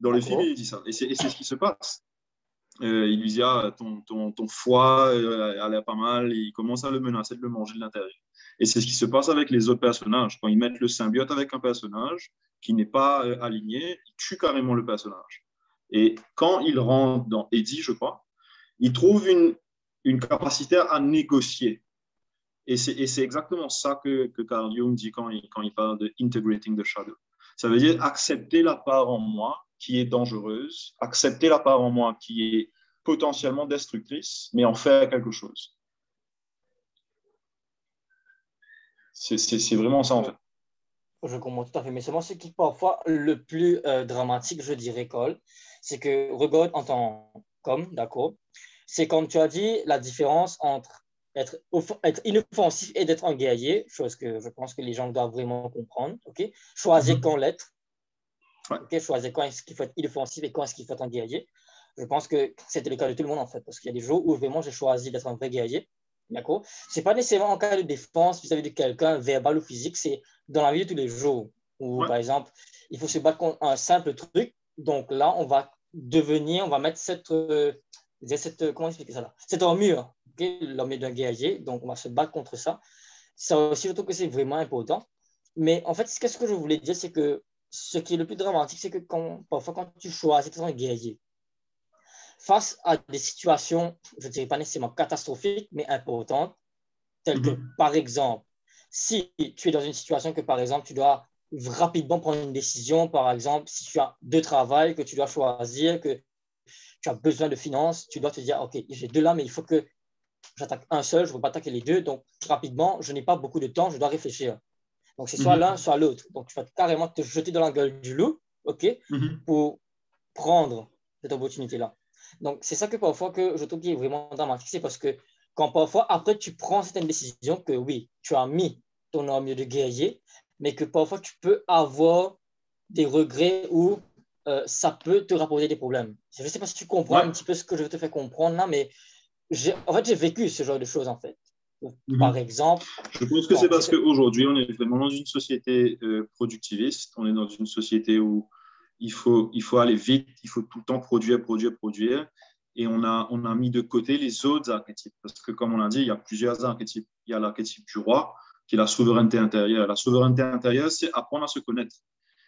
Dans le film, il dit ça. Et c'est ce qui se passe. Il lui dit, ah, ton foie a l'air pas mal. Et il commence à le menacer de le manger de l'intérieur. Et c'est ce qui se passe avec les autres personnages. Quand ils mettent le symbiote avec un personnage qui n'est pas aligné, ils tuent carrément le personnage. Et quand il rentre dans Eddie, je crois, il trouve une capacité à négocier. Et c'est exactement ça que Carl Jung dit quand il parle de integrating the shadow. Ça veut dire accepter la part en moi qui est dangereuse, accepter la part en moi qui est potentiellement destructrice, mais en faire quelque chose. C'est vraiment ça, en fait. Je comprends tout à fait. Mais seulement ce qui est parfois le plus dramatique, je dirais, Cole, c'est que regarde en tant qu'homme, d'accord, c'est comme tu as dit, la différence entre être inoffensif et d'être un guerrier, chose que je pense que les gens doivent vraiment comprendre, ok? Choisir quand l'être, ok? Choisir quand est-ce qu'il faut être inoffensif et quand est-ce qu'il faut être un guerrier. Je pense que c'était le cas de tout le monde, en fait, parce qu'il y a des jours où vraiment j'ai choisi d'être un vrai guerrier, d'accord? Ce n'est pas nécessairement en cas de défense vis-à-vis de quelqu'un, verbal ou physique, c'est dans la vie de tous les jours, où, par exemple, il faut se battre contre un simple truc, donc là, on va mettre comment expliquer ça là? Cette armure, okay? L'armure d'un guerrier, donc on va se battre contre ça. Ça aussi, je trouve que c'est vraiment important. Mais en fait, qu'est-ce que je voulais dire, c'est que ce qui est le plus dramatique, c'est que parfois, quand tu choisis d'être un guerrier, face à des situations, je ne dirais pas nécessairement catastrophiques, mais importantes, telles que, par exemple, si tu es dans une situation que, par exemple, tu dois rapidement prendre une décision, par exemple, si tu as deux travails que tu dois choisir, que tu as besoin de finances, tu dois te dire, OK, j'ai deux là, mais il faut que j'attaque un seul, je ne peux pas attaquer les deux, donc rapidement, je n'ai pas beaucoup de temps, je dois réfléchir. Donc, c'est soit l'un, soit l'autre. Donc, tu vas carrément te jeter dans la gueule du loup, OK, pour prendre cette opportunité-là. Donc, c'est ça que parfois que je trouve qui est vraiment dramatique, c'est parce que quand parfois, après, tu prends certaines décisions que oui, tu as mis ton armure de guerrier, mais que parfois, tu peux avoir des regrets ou ça peut te rapporter des problèmes. Je ne sais pas si tu comprends un petit peu ce que je veux te faire comprendre là, mais en fait, j'ai vécu ce genre de choses, en fait. Par exemple... Je pense que c'est parce qu'aujourd'hui, on est vraiment dans une société productiviste. On est dans une société où il faut aller vite, il faut tout le temps produire. Et on a mis de côté les autres archétypes. Parce que, comme on l'a dit, il y a plusieurs archétypes. Il y a l'archétype du roi, qui est la souveraineté intérieure. La souveraineté intérieure, c'est apprendre à se connaître.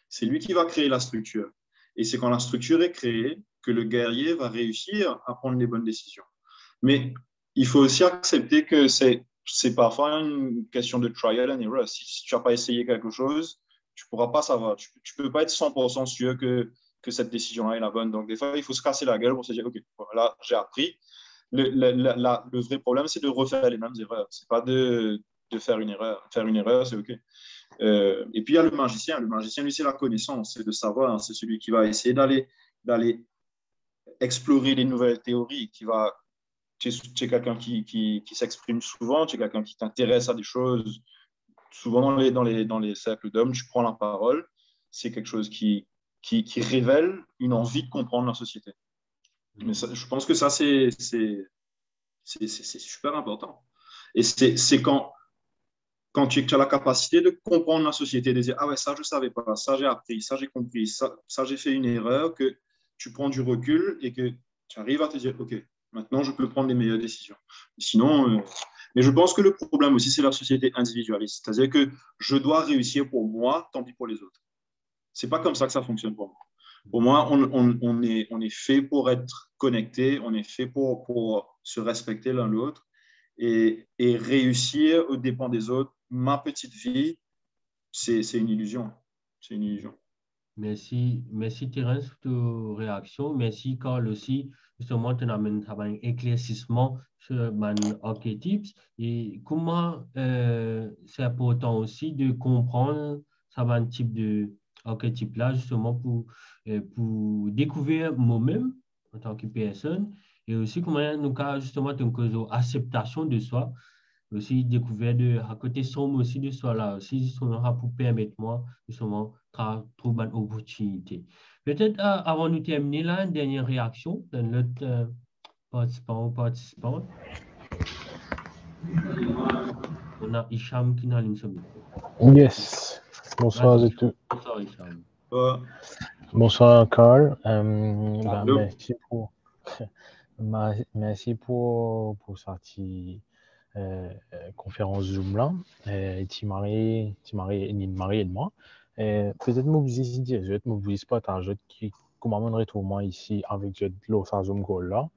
C'est lui qui va créer la structure. Et c'est quand la structure est créée que le guerrier va réussir à prendre les bonnes décisions. Mais il faut aussi accepter que c'est parfois une question de trial and error. Si tu n'as pas essayé quelque chose, tu ne pourras pas savoir. Tu ne peux pas être 100% sûr que cette décision-là est la bonne. Donc, des fois, il faut se casser la gueule pour se dire, OK, là, j'ai appris. Le vrai problème, c'est de refaire les mêmes erreurs. Ce n'est pas de faire une erreur. Faire une erreur, c'est OK. Et puis, il y a le magicien. Le magicien, lui, c'est la connaissance, c'est de savoir. C'est celui qui va essayer d'aller explorer les nouvelles théories, tu es quelqu'un qui s'exprime souvent, tu es quelqu'un qui t'intéresse à des choses souvent dans les cercles d'hommes, tu prends la parole, c'est quelque chose qui révèle une envie de comprendre la société. Mais ça, je pense que ça, c'est super important. Et c'est quand tu as la capacité de comprendre la société, de dire, ah ouais, ça, je ne savais pas, ça, j'ai appris, ça, j'ai compris, ça, j'ai fait une erreur, que tu prends du recul et que tu arrives à te dire, OK, maintenant, je peux prendre les meilleures décisions. Sinon, mais je pense que le problème aussi, c'est la société individualiste. C'est-à-dire que je dois réussir pour moi, tant pis pour les autres. Ce n'est pas comme ça que ça fonctionne pour moi. Pour moi, on est fait pour être connecté, on est fait pour se respecter l'un l'autre et réussir aux dépens des autres. Ma petite vie, c'est une illusion. C'est une illusion. Merci Thérèse pour ta réaction. Merci Carl aussi. Justement, tu amènes un éclaircissement sur mon archétype et comment c'est important aussi de comprendre ce type de archétype-là, justement pour découvrir moi-même en tant que personne et aussi comment nous avons justement une acceptation de soi aussi découvert à côté sombre aussi de soi là aussi justement pour permettre moi justement de trouver une opportunité. Peut-être avant de terminer là, une dernière réaction de notre participant ou participante. On a Hicham qui n'a ligne. Yes. Bonsoir à tous. Bonsoir Hicham. Bonsoir Carl. Merci pour cette conférence Zoom là. Tu marié et moi. Peut-être me vous pas un jeu qui comment on retrouve moi ici avec l'autre Zoom call là.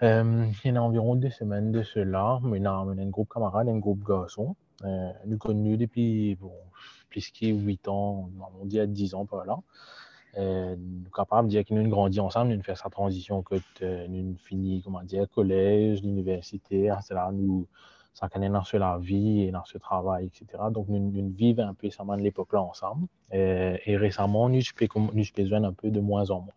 Il y a environ 2 semaines de cela, mais on a un groupe camarade, un groupe garçon. Nous connus depuis plus que 8 ans, on dit à 10 ans par là. Nous capables de dire que nous grandis ensemble, nous faisons sa transition que nous finit collège, l'université, nous ça connaît dans la vie et dans ce travail, etc. Donc nous vivons un peu ça de l'époque là ensemble. Et récemment, nous besoin un peu de moins en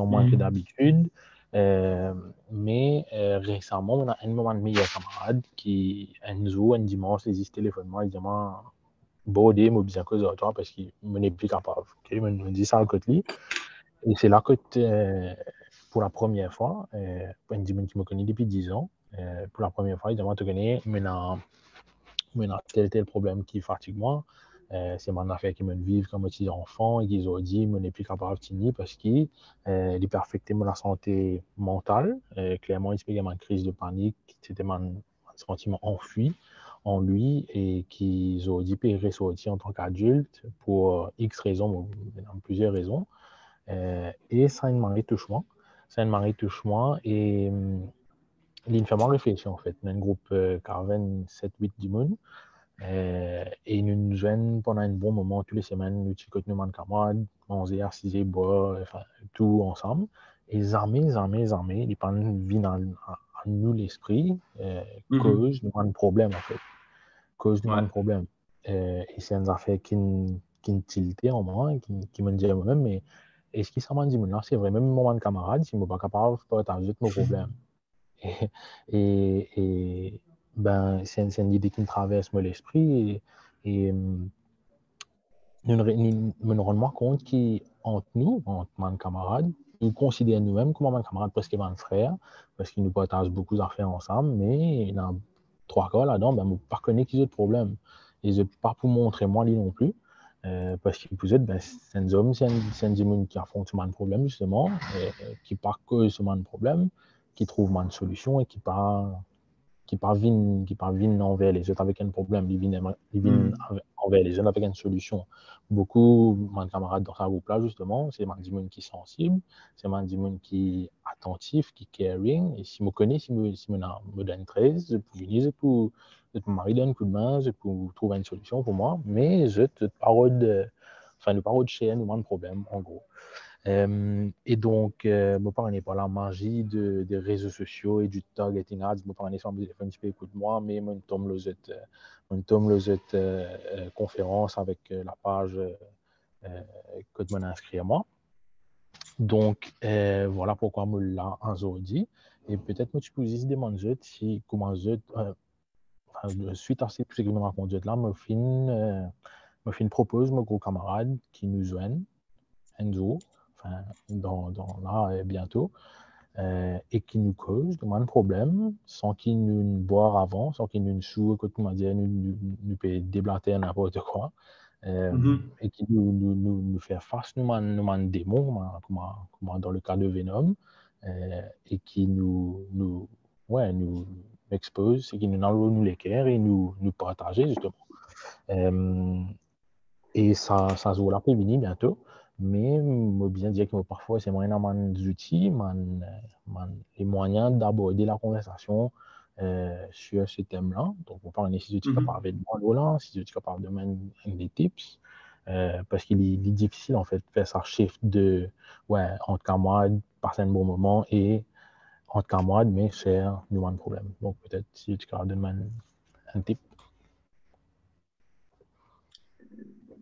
moins que d'habitude. Mais récemment, on a un moment de meilleur camarade qui un dimanche, il dit téléphonement, il dit moi bordé, moi bien cause de toi parce qu'il me n'est plus capable. Ok, il me dit ça à côté. Et c'est là que pour la première fois, un dimanche qui me connaît depuis 10 ans, pour la première fois, il dit moi te connais, maintenant tel problème qui fatigue moi. C'est mon affaire qui me vivent comme petit enfant et qu'ils ont dit je n'est plus capable de finir parce qu'il est affecté la santé mentale. Clairement, il y a une crise de panique, c'était un sentiment enfui en lui et qu'ils ont dit qu'il ressorti en tant qu'adulte pour X raisons, plusieurs raisons. Et ça m'a touché moi. Ça m'a touché moi et il fait vraiment réfléchir en fait. On a un groupe Carven 7-8 du monde. Et nous nous joignons pendant un bon moment, toutes les semaines, nous discutons avec nos camarades, manger, assiser, boire, enfin, tout ensemble. Et jamais, ils prennent vie dans nous l'esprit, cause de un problème en fait. Cause de un problème. Et c'est une affaire qui me tiltait en moi, qui me disait moi-même, mais est-ce que ça m'a dit maintenant, c'est vrai, même mon camarade, si je ne suis pas capable de partager nos problèmes. Et ben, c'est une idée qui me traverse l'esprit et nous me rendons compte qu'entre nous, entre mes camarades, nous considérons nous-mêmes comme mes camarades parce qu'ils sont frères, parce qu'ils nous partagent beaucoup d'affaires ensemble, mais dans 3 cas là-dedans, ben, je ne pas connaître qu'ils ont de problèmes. Et je ne pas pour montrer moi lui non plus, parce qu'ils peut être, ben, c'est un homme, c'est un démon qui affronte un problème justement, qui part cause ce problème, qui trouve une solution et qui parviennent envers les autres avec un problème, ils viennent envers les autres avec une solution. Beaucoup de mes camarades dans ce groupe-là, justement, c'est des gens qui sont sensibles, c'est des gens qui sont attentifs, qui caring. Et si je me connais, si je me donne 13, je peux venir, je peux me donner un coup de main, je peux trouver une solution pour moi, mais je ne parle de chez nous, de problème, en gros. Et donc, je parlais pas la magie des réseaux sociaux et du targeting ads. Je parlais sur mon téléphone, tu peux écouter moi, mais je tombe le conférence avec la page que je m'inscris à moi. Donc, voilà pourquoi je l'ai aujourd'hui. Et peut-être que tu peux aussi demander comment suite à ce que je me raconte là, me propose mon gros camarade qui nous joignent, Enzo, enfin, là, bientôt, et qui nous cause de problème, sans qu'il nous boire avant, sans qu'il nous sous, comment dire, nous peut déblater n'importe quoi, et qui nous fait face, nous démon, comme dans le cas de Venom, et qui nous expose, et qui nous enlève nous l'équerre et nous partager, justement. Et ça se voit l'après-midi bientôt. Mais je veux bien dire que parfois, c'est moyen des outils, les moyens d'aborder la conversation sur ce thème-là. Donc, on parle des outils capables de moi, si outils capables de donner des tips. Parce qu'il est difficile, en fait, de faire ça shift de, entre camarades, passer un bon moment, et entre camarades, mais faire nous un problème. Donc, peut-être si tu peux donner un tip.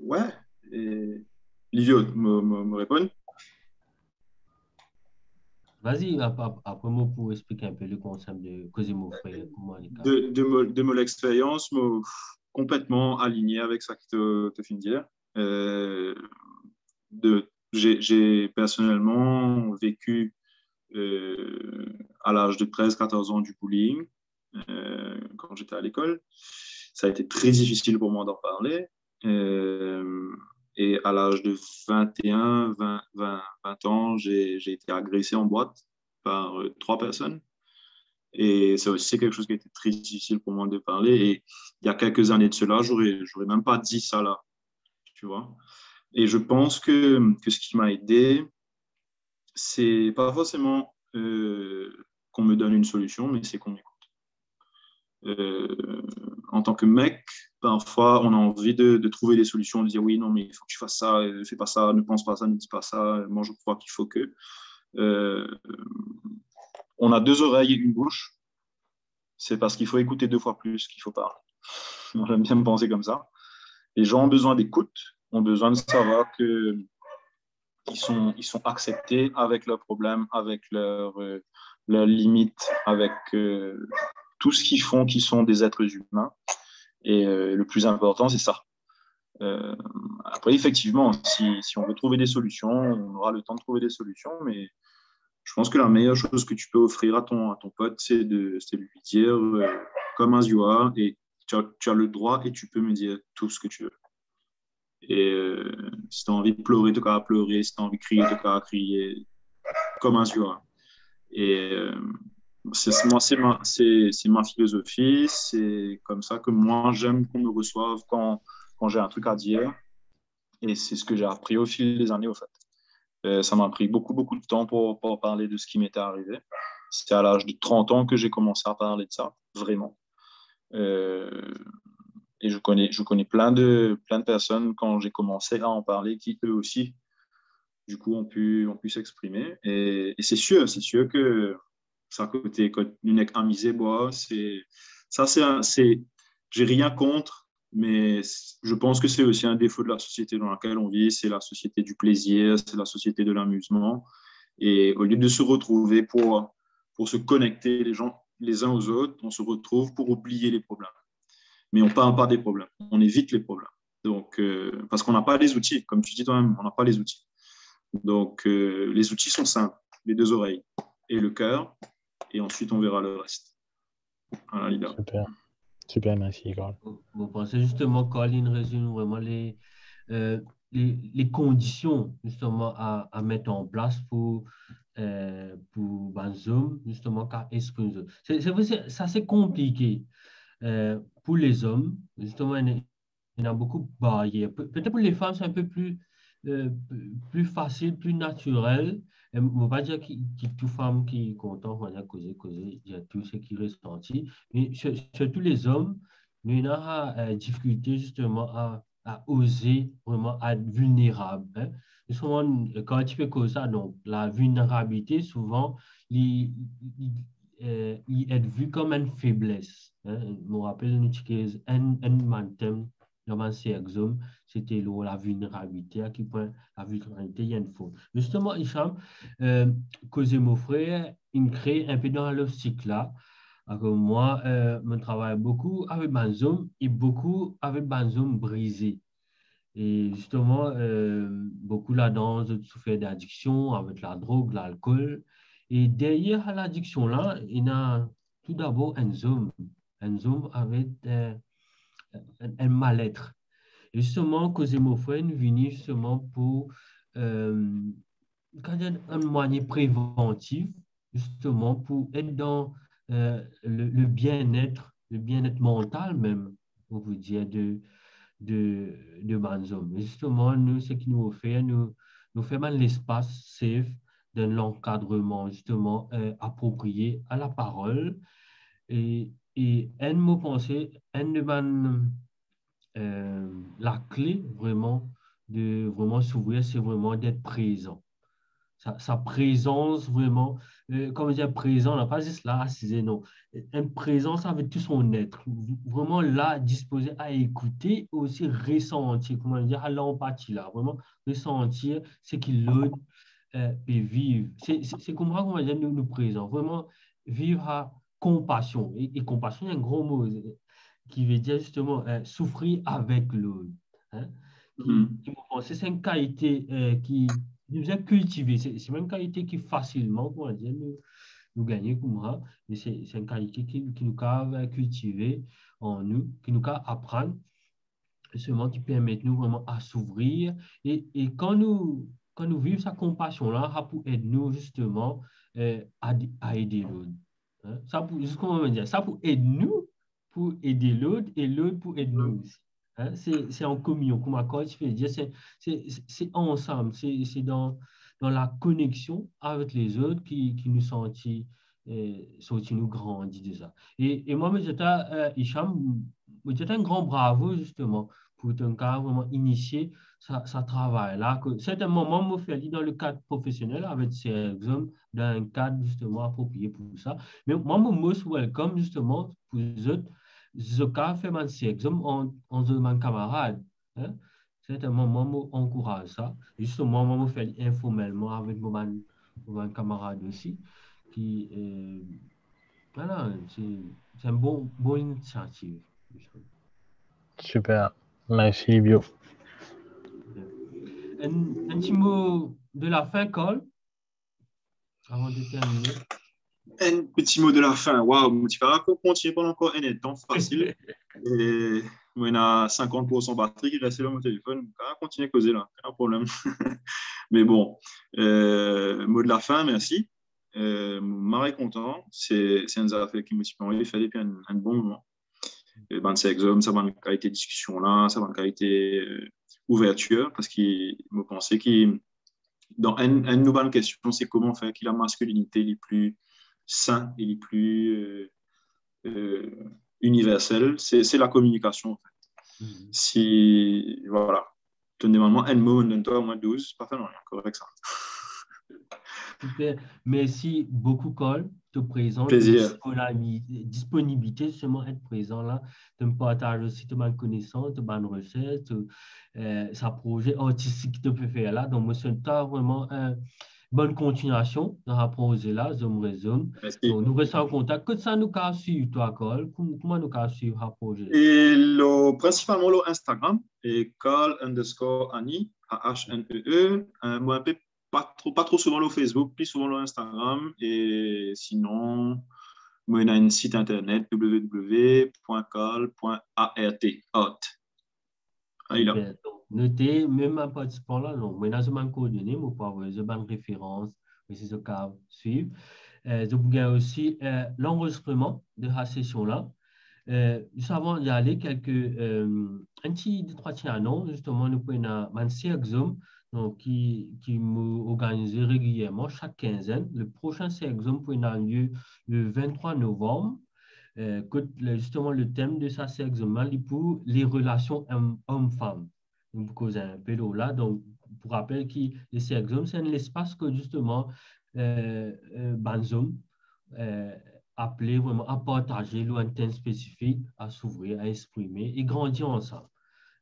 Ouais. Et Livio, me répond. Vas-y, après moi, pour expliquer un peu le concept de causer mon frère. De mon expérience, complètement aligné avec ça que tu viens de dire. J'ai personnellement vécu à l'âge de 13-14 ans du bullying quand j'étais à l'école. Ça a été très difficile pour moi d'en parler. Et à l'âge de 21, 20 ans, j'ai été agressé en boîte par 3 personnes. Et c'est aussi quelque chose qui a été très difficile pour moi de parler. Et il y a quelques années de cela, j'aurais même pas dit ça là, tu vois. Et je pense que ce qui m'a aidé, c'est pas forcément qu'on me donne une solution, mais c'est qu'on m'écoute. En tant que mec, parfois, on a envie de trouver des solutions, de dire oui, non, mais il faut que tu fasses ça, fais pas ça, ne pense pas ça, ne dis pas ça, moi je crois qu'il faut que. On a 2 oreilles et une bouche, c'est parce qu'il faut écouter 2 fois plus qu'il faut parler. J'aime bien me penser comme ça. Les gens ont besoin d'écoute, ont besoin de savoir qu'ils sont acceptés avec leurs problèmes, avec leurs limites, avec tout ce qu'ils font, qui sont des êtres humains. Et le plus important, c'est ça. Après, effectivement, si on veut trouver des solutions, on aura le temps de trouver des solutions, mais je pense que la meilleure chose que tu peux offrir à ton pote, c'est de lui dire comme as you are, et tu as le droit et tu peux me dire tout ce que tu veux. Et si tu as envie de pleurer, tu as pleurer, si tu as envie de crier, tu as crier, comme as you are. Et c'est ma philosophie, c'est comme ça que moi j'aime qu'on me reçoive quand j'ai un truc à dire, et c'est ce que j'ai appris au fil des années, au fait. Ça m'a pris beaucoup de temps pour parler de ce qui m'était arrivé. C'était à l'âge de 30 ans que j'ai commencé à parler de ça, vraiment. Et je connais plein de personnes quand j'ai commencé à en parler qui eux aussi du coup ont pu s'exprimer, et c'est sûr que ça côté une amusé bois, j'ai rien contre, mais je pense que c'est aussi un défaut de la société dans laquelle on vit. C'est la société du plaisir, c'est la société de l'amusement, et au lieu de se retrouver pour se connecter les gens les uns aux autres, on se retrouve pour oublier les problèmes. Mais on ne parle pas des problèmes, on évite les problèmes. Donc, parce qu'on n'a pas les outils, comme tu dis toi-même, on n'a pas les outils. Donc, les outils sont simples, les 2 oreilles et le cœur, et ensuite on verra le reste. Voilà, Lida. Super, merci, Carl. Vous pensez justement, Colin résume vraiment les conditions justement à mettre en place pour Zoom, justement, car c'est assez compliqué pour les hommes, justement, il y en a beaucoup de barrières. Peut-être pour les femmes, c'est un peu plus facile, plus naturel. On ne va pas dire que toute femme qui est contente, on va dire causer, il y a tout ce qui est ressenti. Mais surtout les hommes, nous avons difficulté justement à oser vraiment être vulnérable. Hein. Souvent, quand tu fais comme ça, donc la vulnérabilité, souvent, il est vu comme une faiblesse. Hein. Je me rappelle une matin dans un examen, c'était la vulnérabilité, à quel point la vulnérabilité, il y a une faute. Justement, Hicham, causer mon frère, il crée un peu dans le cycle là, Alors, moi, je travaille beaucoup avec Banzom et beaucoup avec Banzom brisé. Et justement, beaucoup là-dedans, je souffert d'addiction avec la drogue, l'alcool. Et derrière l'addiction-là, il y a tout d'abord un zoom avec un mal-être. Et justement, Cosimophone venu justement pour quand il y a une manière préventive, justement, pour être dans le bien-être mental même, on peut dire, de Banzom. Et justement, nous, ce qui nous fait, nous faisons l'espace safe d'un encadrement justement approprié à la parole. Et elle me pensait, elle ne la clé vraiment de vraiment s'ouvrir, c'est vraiment d'être présent. Sa présence vraiment, comme dire présent, on n'a pas juste là, assisé, non. Une présence avec tout son être, vraiment là, disposé à écouter, aussi ressentir, comment dire, à l'empathie là, vraiment ressentir ce qu'il l'autre et vivre. C'est comme ça qu'on va dire nous présents, vraiment vivre à compassion. Et compassion, c'est un gros mot qui veut dire justement souffrir avec l'autre. Hein, c'est une qualité qui nous a cultivé. C'est même une qualité qui facilement, comment dire, nous gagner comme ça. Mais c'est une qualité qui nous a cultiver en nous, qui nous a apprendre, justement, qui permet nous vraiment à s'ouvrir. Et quand nous vivons sa compassion-là, ça pour aider nous justement à aider l'autre. Hein? Ça pour, juste comment on va dire, ça pour aider nous, pour aider l'autre, et l'autre pour aider nous aussi. Hein? C'est en communion, comme accord, je veux dire, c'est ensemble, c'est dans la connexion avec les autres qui nous sentit, sorti nous grandir de ça. Et moi, je dis, Hicham, je dis un grand bravo justement pour ton cas vraiment initier ça travail là. C'est un moment me fait dans le cadre professionnel avec ces examens dans un cadre justement approprié pour ça. Mais moi, je most welcome justement pour les autres. Ce cas fait man ces examens en mon camarade. Hein? C'est un moment où encourage ça. Justement, moi, je fais informellement avec mon camarade aussi. Qui, voilà, c'est une bonne initiative. Super. Merci, Livio. Un petit mot de la fin, Cole, avant de terminer. Un petit mot de la fin. Waouh, tu vas continuer pendant encore un temps facile. Et on a 50% batterie qui reste dans mon téléphone. On va continuer à causer là, pas de problème. Mais bon, mot de la fin, merci. Marre content. C'est une affaire qui me fait depuis un bon moment. Et ben, c'est exemple, ça va une qualité de discussion là, ça va une qualité ouverture, parce qu'il me pensait qu'il dans une nouvelle question, c'est comment faire que la masculinité les plus sain et les plus universelle, c'est la communication. En fait. Si, voilà, donnez-moi un mot, donne-toi moins 12, pas fait, non, correct ça. Super. Merci beaucoup, Cole. Te présente, Plaisir. disponibilité, seulement être présent là, de me partager aussi de ma connaissance, de ma recette, sa projet artistique que tu peux faire là. Donc, moi, c'est vraiment bonne continuation dans la projet là, je me résume. Merci. Donc, nous restons en contact. Que ça nous casse suivre, toi, Cole? Comment nous casse suivre le projet? Et principalement le Instagram, et Carl_Annie, A-H-N-E-E. Moi, un peu pas trop souvent le Facebook, plus souvent le Instagram. Et sinon, moi, on a un site internet www.carl.art. Ah, il a. Super. Donc, notez, même en participant là, donc, maintenant, je m'en coordonné, je peux avoir une bonne référence, mais c'est ce cas suivre. Je vous gagne aussi l'enregistrement de la session-là. Juste avant d'y aller, un petit, deux, trois petits annonces, justement, nous prenons un Zoom, donc, qui m'organise régulièrement chaque quinzaine. Le prochain Zoom peut avoir lieu le 23 novembre. Justement, le thème de ça, c'est exactement pour les relations hommes-femmes. Donc, cause un peu là. Donc, pour rappel, le sexum, c'est un espace que justement, Banzom, appelé vraiment à partager l'antenne spécifique, à s'ouvrir, à exprimer et grandir ensemble.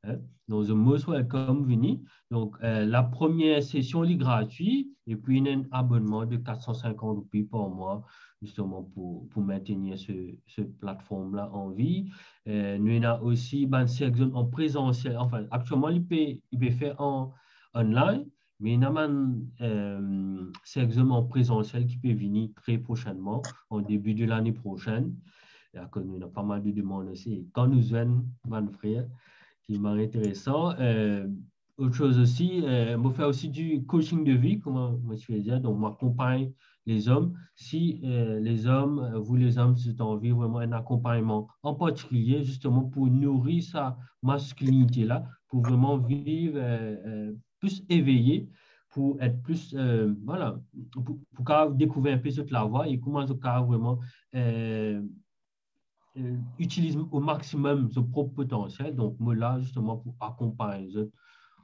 Hein. Donc, the most welcome, Vini. Donc, la première session est gratuite et puis il y a un abonnement de 450 roupies par mois, justement pour maintenir ce plateforme-là en vie. Nous avons aussi une section en présentiel. Enfin, actuellement, il peut faire en online, mais il y a une section en présentiel qui peut venir très prochainement, en début de l'année prochaine. Nous avons pas mal de demandes aussi. Quand nous venons, mon frère, qui m'a intéressant. Autre chose aussi, je fais aussi du coaching de vie, comme je vais dire. Donc, j'accompagne les hommes. Si les hommes, vous les hommes, si vous avez envie vraiment un accompagnement, en particulier justement pour nourrir sa masculinité-là, pour vraiment vivre plus éveillé, pour être plus, voilà, pour découvrir un peu toute la voie et comment vraiment utilise au maximum son propre potentiel. Donc, moi, là, justement, pour accompagner les autres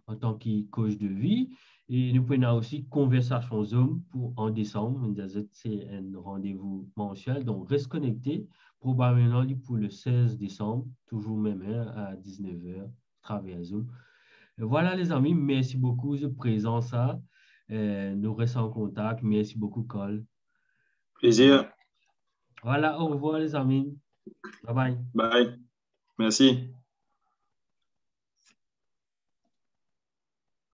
en tant que coach de vie. Et nous prenons aussi conversation Zoom en décembre. C'est un rendez-vous mensuel. Donc, reste connecté. Probablement pour le 16 décembre, toujours même heure à 19h, travers Zoom. Et voilà, les amis. Merci beaucoup. Je présente ça. Nous restons en contact. Merci beaucoup, Cole. Plaisir. Voilà, au revoir, les amis. Bye bye. Bye. Merci.